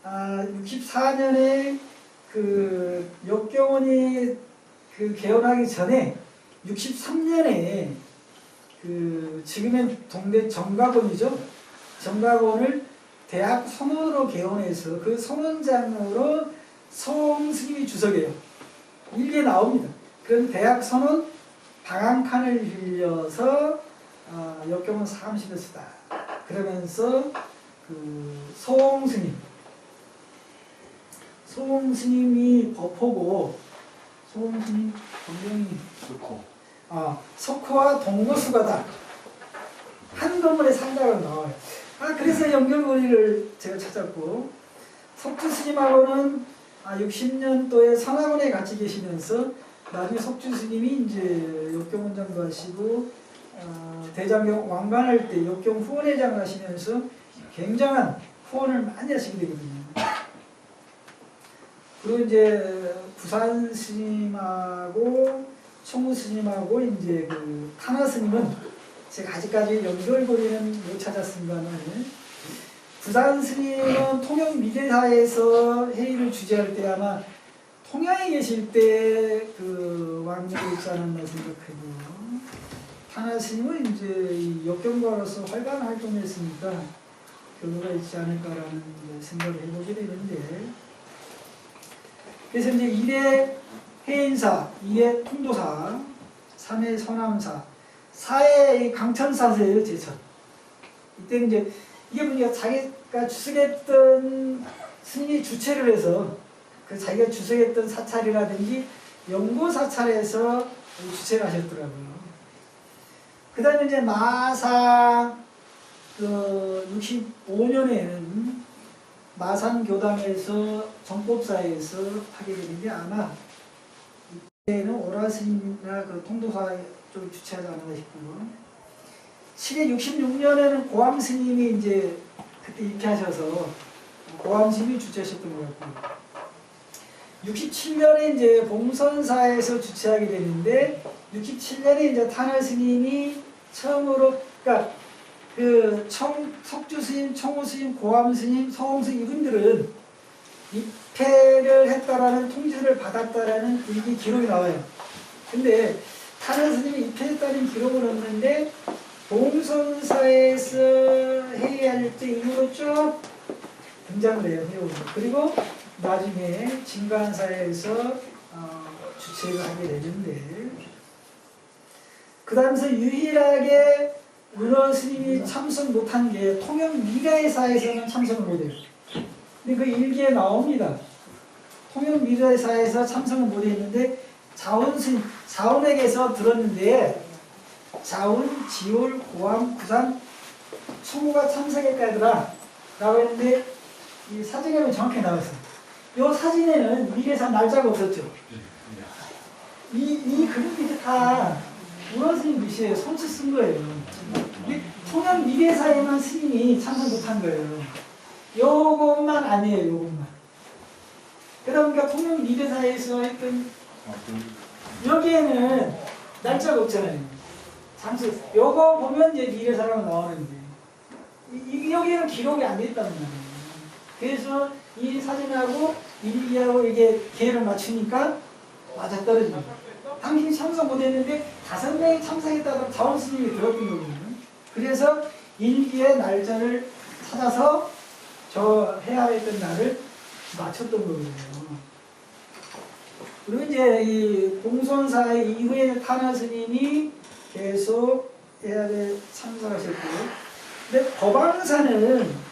A: 64년에 그 역경원이 그 개원하기 전에 63년에 그 지금의 동네 정각원이죠. 정각원을 대학 선원으로 개원해서 그 선원장으로 소홍 스님이 주석이에요. 일기에 나옵니다. 그럼 대학 선원 방한칸을 빌려서 역경원 사무실을 쓰다. 그러면서 그 소홍 스님이 법호고 소홍 스님 본명이 석호와 동거수가다. 한 건물에 산다고 나와요. 그래서 연결고리를 제가 찾았고 석주 스님하고는 60년도에 선화원에 같이 계시면서 나중에 석주 스님이 이제 역경원장도 하시고 대장경 왕관할 때 역경 후원회장을 하시면서 굉장한 후원을 많이 하시게 되거든요. 그리고 이제 부산 스님하고 청우 스님하고 이제 그 탄화 스님은 제가 아직까지 연결고리는 못 찾았습니다만 부산 스님은 통영 미대사에서 회의를 주재할 때 아마 통영에 계실 때 그 왕래가 있지 않았나 생각하고 탄화 스님은 이제 이 역경가로서 활발한 활동을 했으니까 교류가 있지 않을까라는 생각을 해보게 되는데 그래서 이제 1회 해인사, 2회 통도사, 3회 서남사, 4회 강천사세예요, 제천. 이때는 이제 이게 뭐냐 자기가 주석했던 스님이 주체를 해서 그 자기가 주석했던 사찰이라든지 연구 사찰에서 주체를 하셨더라고요. 그 다음에 이제 마상 65년에는 마산 교당에서 정법사에서 하게 되는 게 아마 이때는 오라스님이나 그 통도사 쪽을 주체하지 않았나 싶고요. 766년에는 고암 스님이 이제 그때 입회하셔서 고암 스님이 주체하셨던 것 같고요. 67년에 이제 봉선사에서 주체하게 되는데 67년에 이제 탄화 스님이 처음으로 그러니까 그 석주 스님, 청호 스님, 고암 스님, 서홍 스님 이분들은 입회를 했다라는 통지를 받았다라는 일기 기록이 나와요. 근데 탄화 스님이 입회했다는 기록은 없는데 봉선사에서 회의할 때 이후로 쭉 등장을 해요. 회의로. 그리고 나중에 진간사에서 주체를 하게 되는데 그 다음에서 유일하게 은어 스님이 참석 못한 게 통영 미래사에서는 참석을 못해요. 근데 그 일기에 나옵니다. 통영 미래사에서 참석을 못했는데 자운 스님, 자운에게서 들었는데 자운, 지울, 고암, 구산, 총무가 참석했다더라 라고 했는데 이 사진에 보면 정확히 나왔어요. 이 사진에는 미래사 날짜가 없었죠. 이 그림들이 다 은어 스님 글씨에 손수 쓴 거예요. 통영 미래사에만 스님이 참석 못한 거예요. 요것만 아니에요. 요것만. 그러니까 통영 미래사에서 했던 여기에는 날짜가 없잖아요. 잠시 요거 보면 이제 미래사라고 나오는데 여기에는 기록이 안 돼 있다는 말이에요. 그래서 이 사진하고 일기하고 이게 기회를 맞추니까 맞아떨어집니다. 당신이 참석 못했는데 5명이 참석했다고 자원 스님이 들었던 거거든요. 그래서 일기의 날짜를 찾아서 저 해야 했던 날을 맞췄던 거거든요. 그리고 이제 이 봉선사 이후에 탄화 스님이 계속 해야에 참석하셨고요. 근데 법왕산은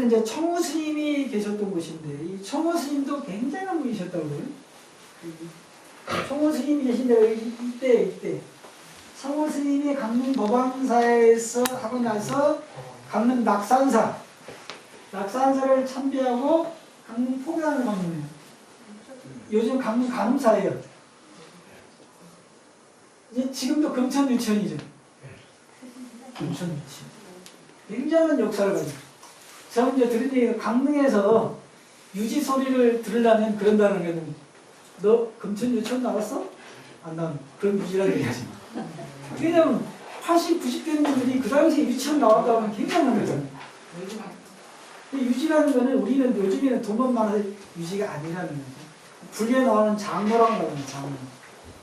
A: 이제 청호 스님이 계셨던 곳인데 이 청호 스님도 굉장한 분이셨다고요. 청호 스님이 계신 데가 이때 청호 스님이 강릉 법왕사에서 하고 나서 강릉 낙산사를 참배하고 강릉 포교단을 방문해요. 요즘 강릉 간음사예요. 이제 지금도 금천유치원이죠. 금천유치원. 굉장한 역사를 가지고. 제가 이제 들은 얘기가 강릉에서 유지 소리를 들으려면 그런다는 게 너 금천유치원 나왔어? 안 나온. 그런 유지라는 얘기하지. 왜냐면 80, 90대 분들이 그 당시에 유치원 나왔다고 하면 굉장한 거잖아요. 유지라는 거는 우리는 요즘에는 돈만 많아서 유지가 아니라는 거죠. 불교에 나오는 장로라고 나오는 장로.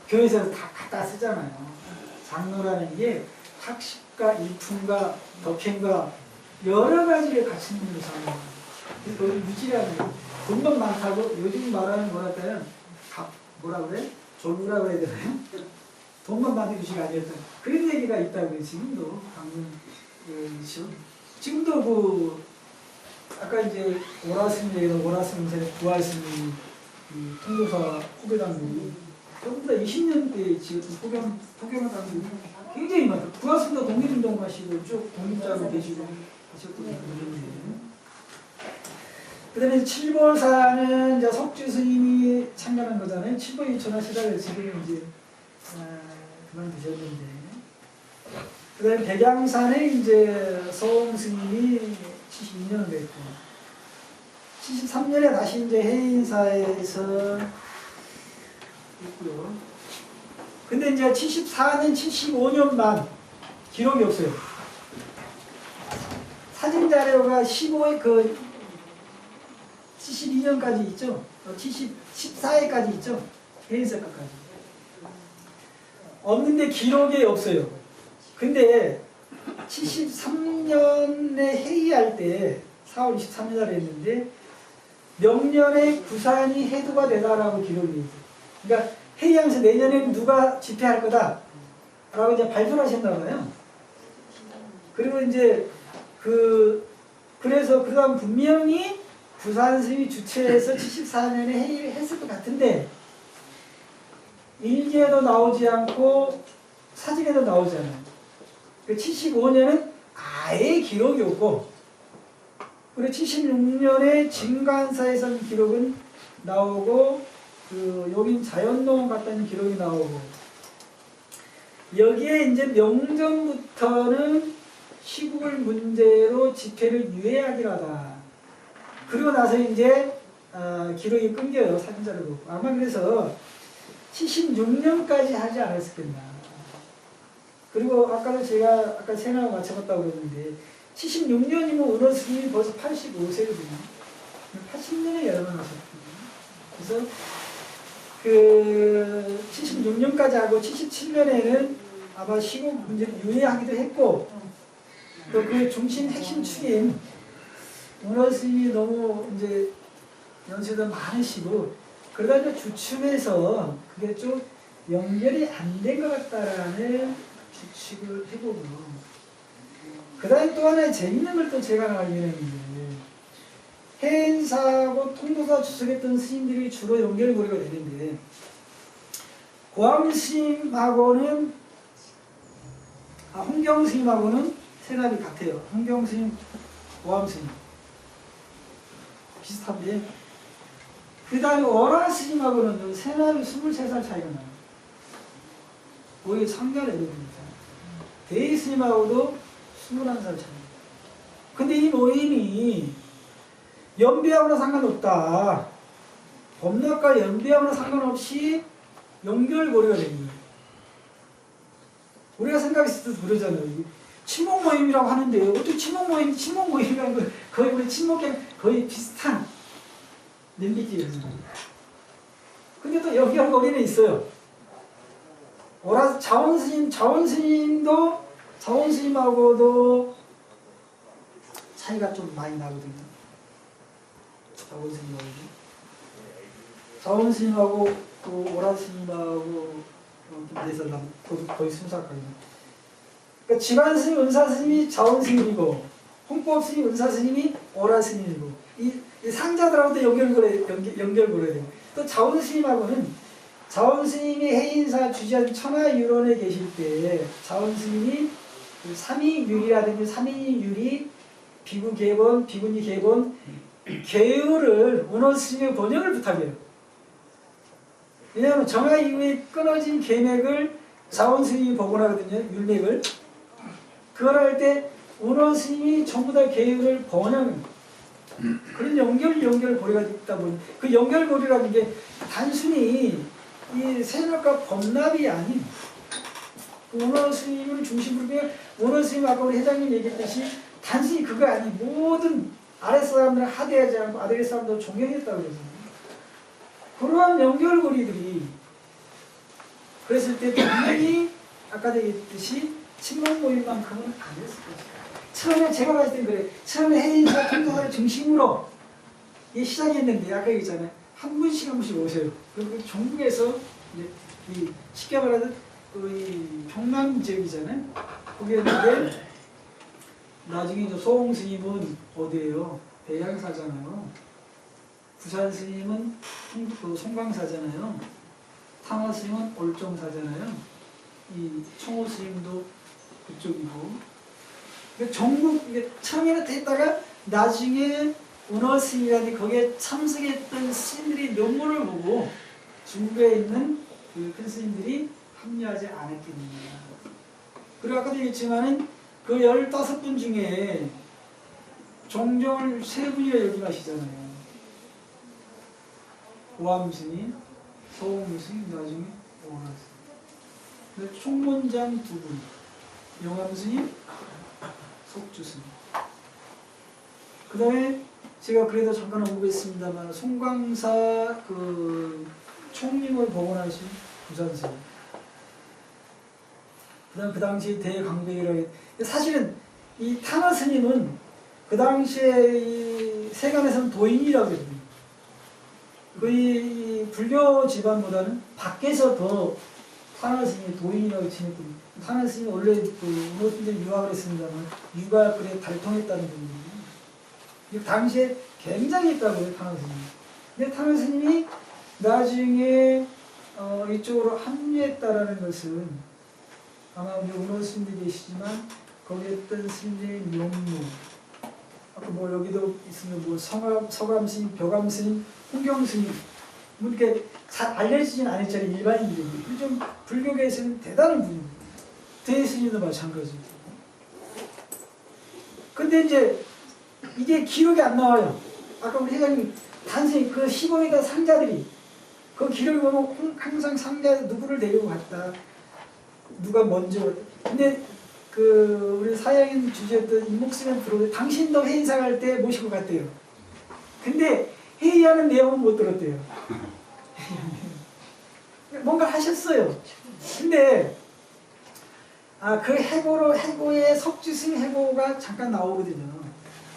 A: 교회에서 다 갖다 쓰잖아요. 장로라는 게 학식과 일품과 덕행과 여러 가지를 갖춘 분이 장로. 그 유지라는 거. 돈만 많다고 요즘 말하는 뭐랄까요? 뭐라 그래? 졸부라고 해야 되나요? 돈만 많은 유지가 아니었다. 그런 얘기가 있다고요. 지금도 강릉 지금도 그 아까 이제 오라스님에서 오라스님의 부활스님 통도사 후배당들이 전부 다 20년대 지금 포경을 당들이 굉장히 많아요. 부활스님도 독립운동 하시고 쭉 독립자로 계시고 하셨거든요. 그 다음에 칠보사는 이제 석주 스님이 참관한 거잖아요. 칠보유천 하시다가 지금 이제 그만두셨는데. 그 다음에 백양산에 이제 서홍 스님이 72년을 됐고, 73년에 다시 이제 해인사에서 있고요. 근데 이제 74년, 75년 만 기록이 없어요. 사진 자료가 72년까지 있죠. 14회까지 있죠. 해인사까지. 없는데 기록이 없어요. 근데 73년에 회의할 때 4월 23일 날 했는데 명년에 구산이 해도가 되다라고 기록이 있어요. 그러니까 회의하면서 내년에는 누가 집회할 거다 라고 이제 발표를 하셨나 봐요. 그리고 이제 그래서 그다음 분명히 부산 스님이 주최해서 74년에 회의를 했을 것 같은데 일기에도 나오지 않고 사진에도 나오지 않아요. 75년은 아예 기록이 없고 그리고 76년에 진간사에서 기록은 나오고 여긴 자연농원 갔다는 기록이 나오고 여기에 이제 명전부터는 시국을 문제로 집회를 유예하기로 하다. 그리고 나서 이제 기록이 끊겨요. 사진자를 보고. 아마 그래서 76년까지 하지 않았을겠나. 그리고 아까도 제가 아까 생각을 맞춰봤다고 그랬는데 76년이면 은호 스님이 벌써 85세거든요. 80년에 열반하셨거든요. 그래서 76년까지 하고 77년에는 아마 시국 문제를 유예하기도 했고 또 그 중심 핵심 축인 은호 스님이 너무 이제 연세도 많으시고 그러다 이제 주춤해서 그게 좀 연결이 안 된 것 같다라는 추측을 해보고 그 다음에 또 하나의 재밌는 걸 또 제가 알게 했는데 해인사하고 통도사 주석했던 스님들이 주로 연결고리가 되는데 고암 스님하고는 홍경 스님하고는 세납이 같아요. 홍경 스님, 고암 스님 비슷한데 그 다음에 어라 스님하고는 세납이 23살 차이가 나요. 거의 상견 애들입니다. 대희 스님하고도 21살 차이. 근데 이 모임이 연배하고는 상관없다. 법락과 연배하고는 상관없이 연결고리가 되는 거예요. 우리가 생각했을 때 그러잖아요. 친목 모임이라고 하는데 어떻게 친목 모임이라는 건 거의 우리 친목에 거의 비슷한 냄비끼리예요. 근데 또 연결고리는 있어요. 자원스님도 자원스님하고도 차이가 좀 많이 나거든요. 자원스님하고 또 오라스님하고 그래서 거의 순삭하거든요. 그러니까 지관스님, 은사스님이 자원스님이고 홍법스님, 은사스님이 오라스님이고 이 상자들하고도 연결고려야 돼요. 또 자원스님하고는 자원스님이 해인사 주지한 천하유론에 계실 때 자원스님이 삼위율이라든지 삼위율이 비구계본, 비구니계본 계율을 은호스님의 번역을 부탁해요. 왜냐하면 정화 이후에 끊어진 계맥을 자원스님이 복원하거든요. 율맥을. 그걸 할 때 은호스님이 전부 다 계율을 번역합니다. 그런 연결고리가 있다 보니 그 연결고리라는 게 단순히 이 세납과 법납이 아닌 은호 스님을 중심으로 그냥 은호 스님 아까 우리 회장님 얘기했듯이 단순히 그거 아니 모든 아랫사람들은 하대하지 않고 아랫사람들 존경했다고 그러잖아요. 그러한 연결고리들이 그랬을 때 분명히 아까도 얘기했듯이 친목 모임만큼은 안 했을 것이다. 처음에 제가 봤을 땐 그래. 처음에 해인사 통도사를 중심으로 이게 시작했는데 아까 얘기했잖아요. 한 분씩 오세요. 그리고 전국에서 이제 이 쉽게 말하면 이 평남 지역이잖아요. 거기였는데 나중에 이제 소홍 스님은 어디예요? 대양사잖아요. 부산 스님은 송광사잖아요. 탕화 스님은 올정사잖아요. 이 청호 스님도 그쪽이고. 전국 이게 처음에는 됐다가 나중에 은호 스님이라든지 거기에 참석했던 스님들이 면모를 보고 중국에 있는 그 큰 스님들이 합류하지 않았겠느냐. 그리고 아까도 얘기했지만은 그 15분 중에 종종을 3분이나 역임하시잖아요. 고암 스님, 서홍 스님, 나중에 오라 스님. 총문장 2분, 영암 스님, 속주 스님. 그 다음에 제가 그래도 잠깐 언급했습니다만 송광사 그 총림을 복원하신 부산 스님. 그 당시 대강백이라고 했 사실은 이 탕화 스님은 그 당시에 이 세간에서는 도인이라고 했거든요. 거의 불교 집안보다는 밖에서 더 탕화 스님이 도인이라고 지냈거든요. 탄원 스님 원래 운호 스님들이 유학을 했습니다만 유학을에 달통했다는 분이에요. 이 당시에 굉장히 했다고요, 탄원 스님. 근데 탄원 스님이 나중에 이쪽으로 합류했다라는 것은 아마 우리 운호 스님들이 계시지만 거기에 있던 스님들의 명무, 아까 뭐 여기도 있으면 뭐 서감 스님, 벼감 스님, 홍경 스님, 뭐 이렇게 잘 알려지진 않았잖아요, 일반인들이. 좀 불교계에서는 대단한 분입니다. 대희 스님도 마찬가지고. 근데 이제 이게 기록이 안 나와요. 아까 우리 회장님 단순히 그 시범에다 상자들이 그 기록을 보면 항상 상자 누구를 데리고 갔다, 누가 먼저. 근데 그 우리 사양인 주제였던 임목수면 들어오고 당신도 회의사 갈 때 모시고 갔대요. 근데 회의하는 내용은 못 들었대요. 뭔가 하셨어요. 근데 그 해고의 석주스님 해고가 잠깐 나오거든요.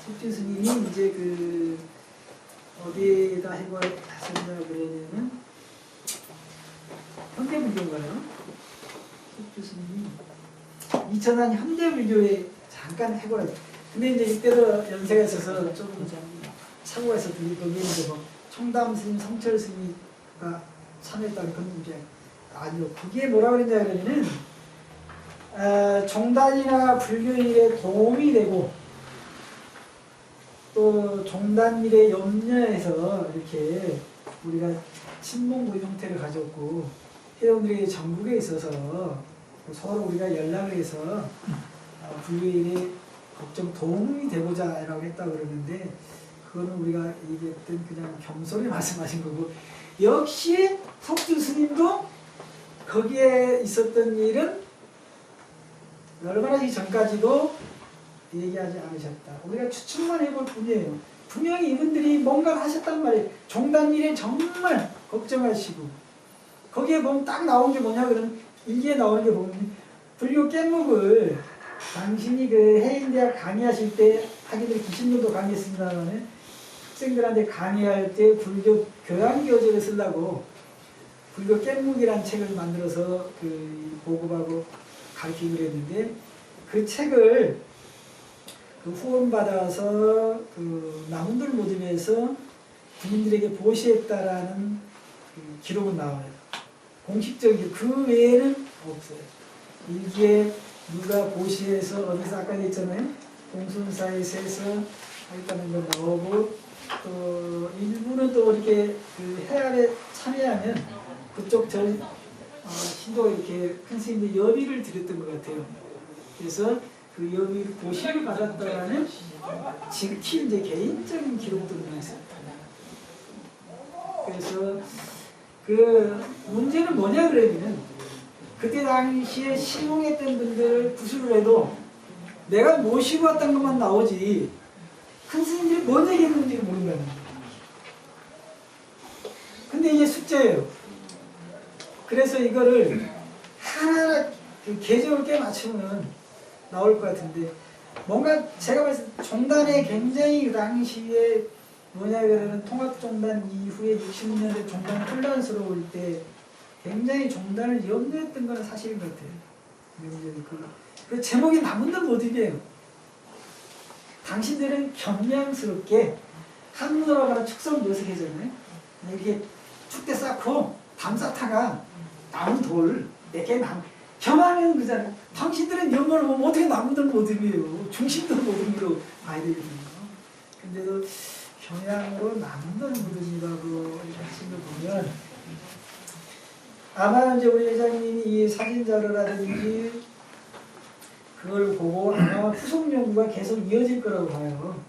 A: 석주스님이 이제 그 어디에다 해고를 하셨나 그러냐면 현대불교인가요? 석주스님이 2000년 현대불교에 잠깐 해고를 했어요. 근데 이제 이때도 연세가 있어서 조금 사고가 있었더니 거기에 이제 뭐 청담 스님, 성철 스님가 참여했다는 그런 문제 아니요. 그게 뭐라 그랬냐 그러면은 종단이나 불교일에 도움이 되고 또 종단일에 염려해서 이렇게 우리가 친목무 형태를 가졌고 회원들이 전국에 있어서 서로 우리가 연락을 해서 불교일에 걱정 도움이 되고자 라고 했다고 그러는데 그거는 우리가 얘기했던 그냥 겸손히 말씀하신 거고 역시 석주 스님도 거기에 있었던 일은 얼마나 전까지도 얘기하지 않으셨다. 우리가 추측만 해볼 뿐이에요. 분명히 이분들이 뭔가를 하셨단 말이에요. 종단 일에 정말 걱정하시고 거기에 보면 딱 나온 게 뭐냐 그러면 일기에 나오는 게 보면 불교 깻묵을 당신이 그 해인대학 강의하실 때 하기들 기신론도 강의했습니다만 학생들한테 강의할 때 불교 교양교재를 쓰려고 불교 깻묵이라는 책을 만들어서 그 보급하고 가르치기로 했는데 그 책을 그 후원받아서 그 남들 모임에서 국민들에게 보시했다라는 그 기록은 나와요. 공식적인 그 외에는 없어요. 일기에 누가 보시해서 어디서 아까 했잖아요. 공순사에서 하겠다는 거 나오고 또 일부는 또 이렇게 그 해안에 참여하면 그쪽 신도가 이렇게 큰 스님들 여비를 드렸던 것 같아요. 그래서 그 여비를 보시를 받았다라는 지극히 이제 개인적인 기록들을 했습니다. 그래서 그 문제는 뭐냐 그러면 그때 당시에 시공했던 분들을 구술을 해도 내가 모시고 왔던 것만 나오지 큰 스님들이 뭔 얘기했는지를 모른다는 거예요. 근데 이게 숙제예요. 그래서 이거를 하나하나 그 계절을 꽤 맞추면 나올 것 같은데 뭔가 제가 봤을 때 종단에 굉장히 그 당시에 뭐냐 그러면 통합종단 이후에 60년대 종단이 혼란스러울 때 굉장히 종단을 염려했던 건 사실인 것 같아요. 그 제목이 남은들 모습이에요. 당신들은 겸양스럽게 한문으로 말하면 축성 묘색해잖아요. 이렇게 축대 쌓고 담사타가 남은 돌 몇 개 겸하면 그잖아요. 당신들은 이런 걸 보면 어떻게 남들 모습이에요. 중심들 모습으로 봐야 되거든요. 근데도 겸양으로 남들 모습이라고 하신 걸 보면 아마 이제 우리 회장님이 이 사진 자료라든지 그걸 보고 아마 후속 연구가 계속 이어질 거라고 봐요.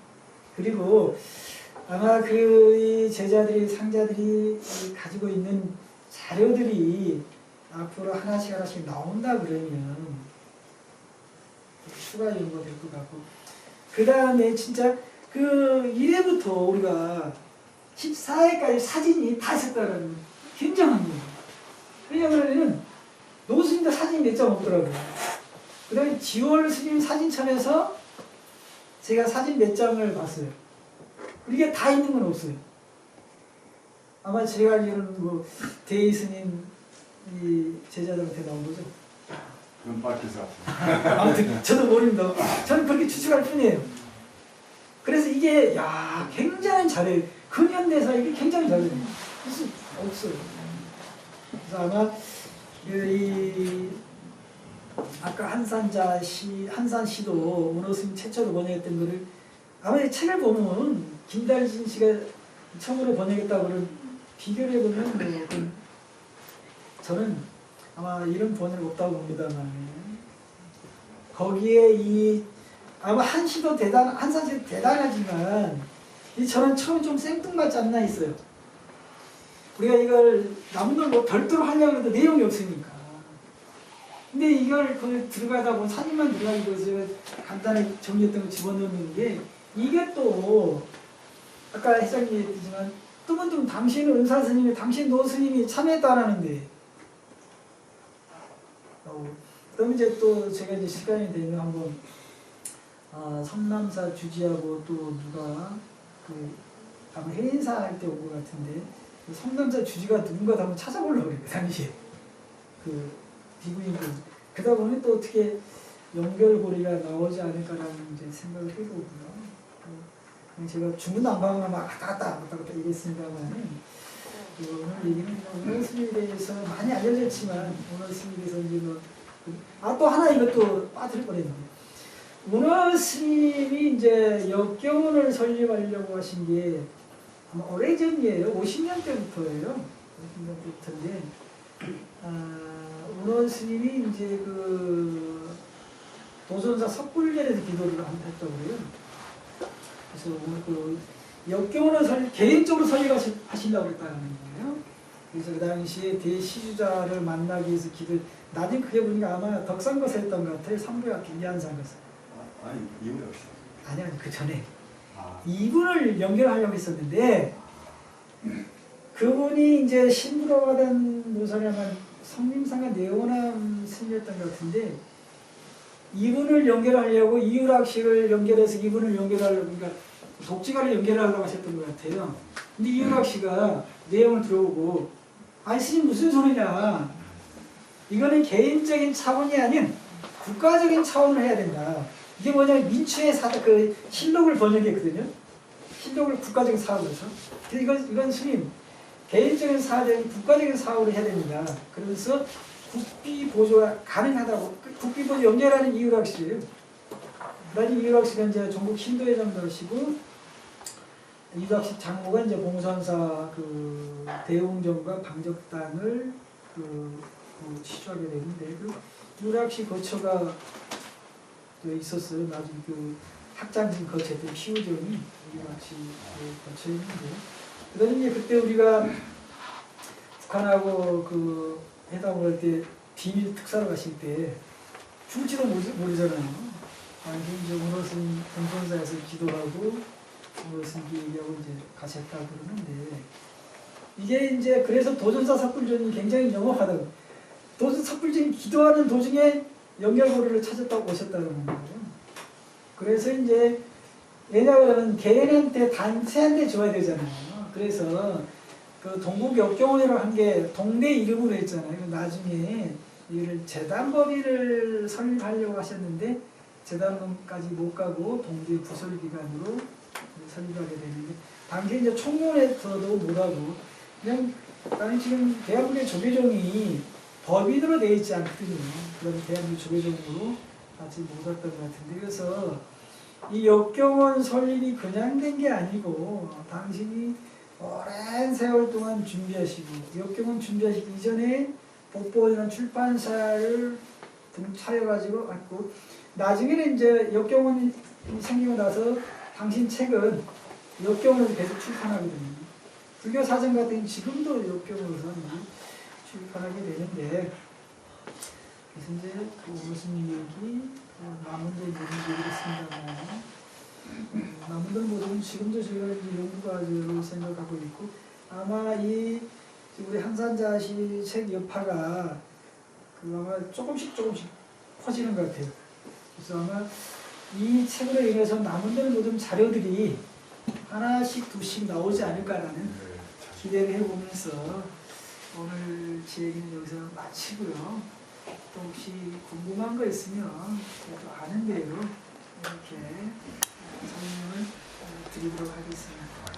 A: 그리고 아마 그 제자들이 상자들이 가지고 있는 자료들이 앞으로 하나씩 나온다 그러면 추가 연구가 될 것 같고 그 다음에 진짜 그 1회부터 우리가 14회까지 사진이 다 있었다는 굉장한 거예요. 왜냐하면 노스님도 사진이 몇 장 없더라고요. 그 다음에 지월 스님 사진첩에서 제가 사진 몇 장을 봤어요. 이게 다 있는 건 없어요. 아마 제가 알기로는 뭐 대희 스님 이 제자들한테 나온 거죠.
B: 그건 밝혀서.
A: 아무튼 저도 모릅니다. 저는 그렇게 추측할 뿐이에요. 그래서 이게 야 굉장히 잘해요. 근현대사 이게 굉장히 잘해요. 무슨 없어요. 그래서 아마 이 아까 한산시도 문호스님 최초로 번역했던 거를 아마 이 책을 보면 김달진 씨가 처음으로 번역했다고 그런 비교를 해보면 뭐 저는 아마 이런 번역 없다고 봅니다만 거기에 이 아마 한산시도 대단하지만 이 저는 처음 좀 생뚱맞지 않나 있어요. 우리가 이걸 남은 걸 뭐 별도로 하려고 해도 내용이 없으니까. 근데 이걸 거기 들어가다 보면 사진만 들어가지고 제가 간단히 정리했던 거 집어넣는 게 이게 또 아까 회장님이 얘기했지만 뜨문뜨문 당신 은사 스님이 당신 노 스님이 참여했다라는데 그럼 이제 또 제가 이제 시간이 되면 한번 성남사 주지하고 또 누가 그 아마 해인사 할 때 온 것 같은데 그 성남사 주지가 누군가 한번 찾아보려고 그래요. 그 당시에 그 비구인들 그러다 보니 또 어떻게 연결고리가 나오지 않을까라는 이제 생각을 해보고요. 제가 중문도 안 가면 막 왔다 갔다 이랬습니다만 오늘 얘기는 오늘 스님에 대해서 많이 알려졌지만 오늘 스님에 대해서 이제 또 하나 이것도 빠뜨릴 뻔했는데 문어 스님이 이제 역경원을 설립하려고 하신 게 아마 오래전이에요. 50년 때부터예요. 50년 때부터인데 문어 스님이 이제 그 도전사 석불전에서 기도를 했다고 그래요. 그래서 오늘 그 역경원을 개인적으로 설립하시려고 했다는 거예요. 그래서 그 당시에 대시주자를 만나기 위해서 나중에 그게 보니까 아마 덕산거사 했던 것 같아요. 삼교학 김리한산거사.
B: 아니, 이유가 없어.
A: 아니 그 전에 이분을 연결하려고 했었는데 그분이 이제 신부로 하던 노선이 아마 성림상가 내원함 스님이었던 것 같은데 이분을 연결하려고 이유락식을 연결해서 이분을 연결하려고 그러니까 독지가를 연결하려고 하셨던 것 같아요. 근데 이유락씨가 내용을 들어오고 아니 스님 무슨 소리냐 이거는 개인적인 차원이 아닌 국가적인 차원을 해야 된다. 이게 뭐냐면 민추의 그 실록을 번역했거든요. 실록을 국가적인 사업으로 해서 이건 스님 개인적인 사업이 국가적인 사업을 해야 됩니다. 그러면서 국비 보조가 가능하다고 국비 보조 연결하는 이유락 씨예요. 나중에 이유락 씨가 이제 전국 신도회장도 하시고 이유락 씨 장모가 이제 봉선사 그 대웅정과 방적단을 취조하게 되는데 그 이유락 씨 거처가 있었어요. 나중에 그 학장진 거처했던 피우정이 이유락 씨 거처였는데 그다음에 이제 그때 우리가 북한하고 그 회담을 할 때 비밀 특사로 가실 때 죽을지도 모르잖아요. 당시 이제 문호스님 봉선사에서 기도하고 문호스님 얘기하고 이제 가셨다고 그러는데 이게 이제 그래서 도전사 삭불전이 굉장히 영업하다고 도전 삭불전이 기도하는 도중에 연결고리를 찾았다고 오셨다는 거예요. 그래서 이제 왜냐하면 개인한테 단체한테 줘야 되잖아요. 그래서 그 동국 역경원이라고 한 게 동네 이름으로 했잖아요. 나중에 이를 재단법인을 설립하려고 하셨는데 재단까지 못 가고 동대 부설기관으로 설립하게 되는데 당시 이제 총무에서도 못하고 그냥 당시 지금 대한민국의 조계종이 법인으로 되어 있지 않거든요. 그럼 대한민국 조계종으로 같이 못 왔던 것 같은데 그래서 이 역경원 설립이 그냥 된 게 아니고 당신이 오랜 세월 동안 준비하시고 역경원 준비하시기 이전에 복보이라는 출판사를 차려가지고 왔고 나중에는 이제 역경원이 생기고 나서 당신 책은 역경원에서 계속 출판하거든요. 불교 사전 같은 경우는 지금도 역경원에서 출판하게 되는데 그래서 이제 그 무슨 얘기 남은들 모든 얘기를 했습니다만 남들 모든 지금도 저희가 이제 연구과제로 생각하고 있고 아마 이 우리 한산자시 책 여파가 아마 조금씩 커지는 것 같아요. 그래서 아마 이 책으로 인해서 남들 모든 자료들이 하나씩 두씩 나오지 않을까라는 기대를 해보면서 오늘 제 얘기는 여기서 마치고요. 또 혹시 궁금한 거 있으면 그래도 아는 대로 이렇게 설명을 드리도록 하겠습니다.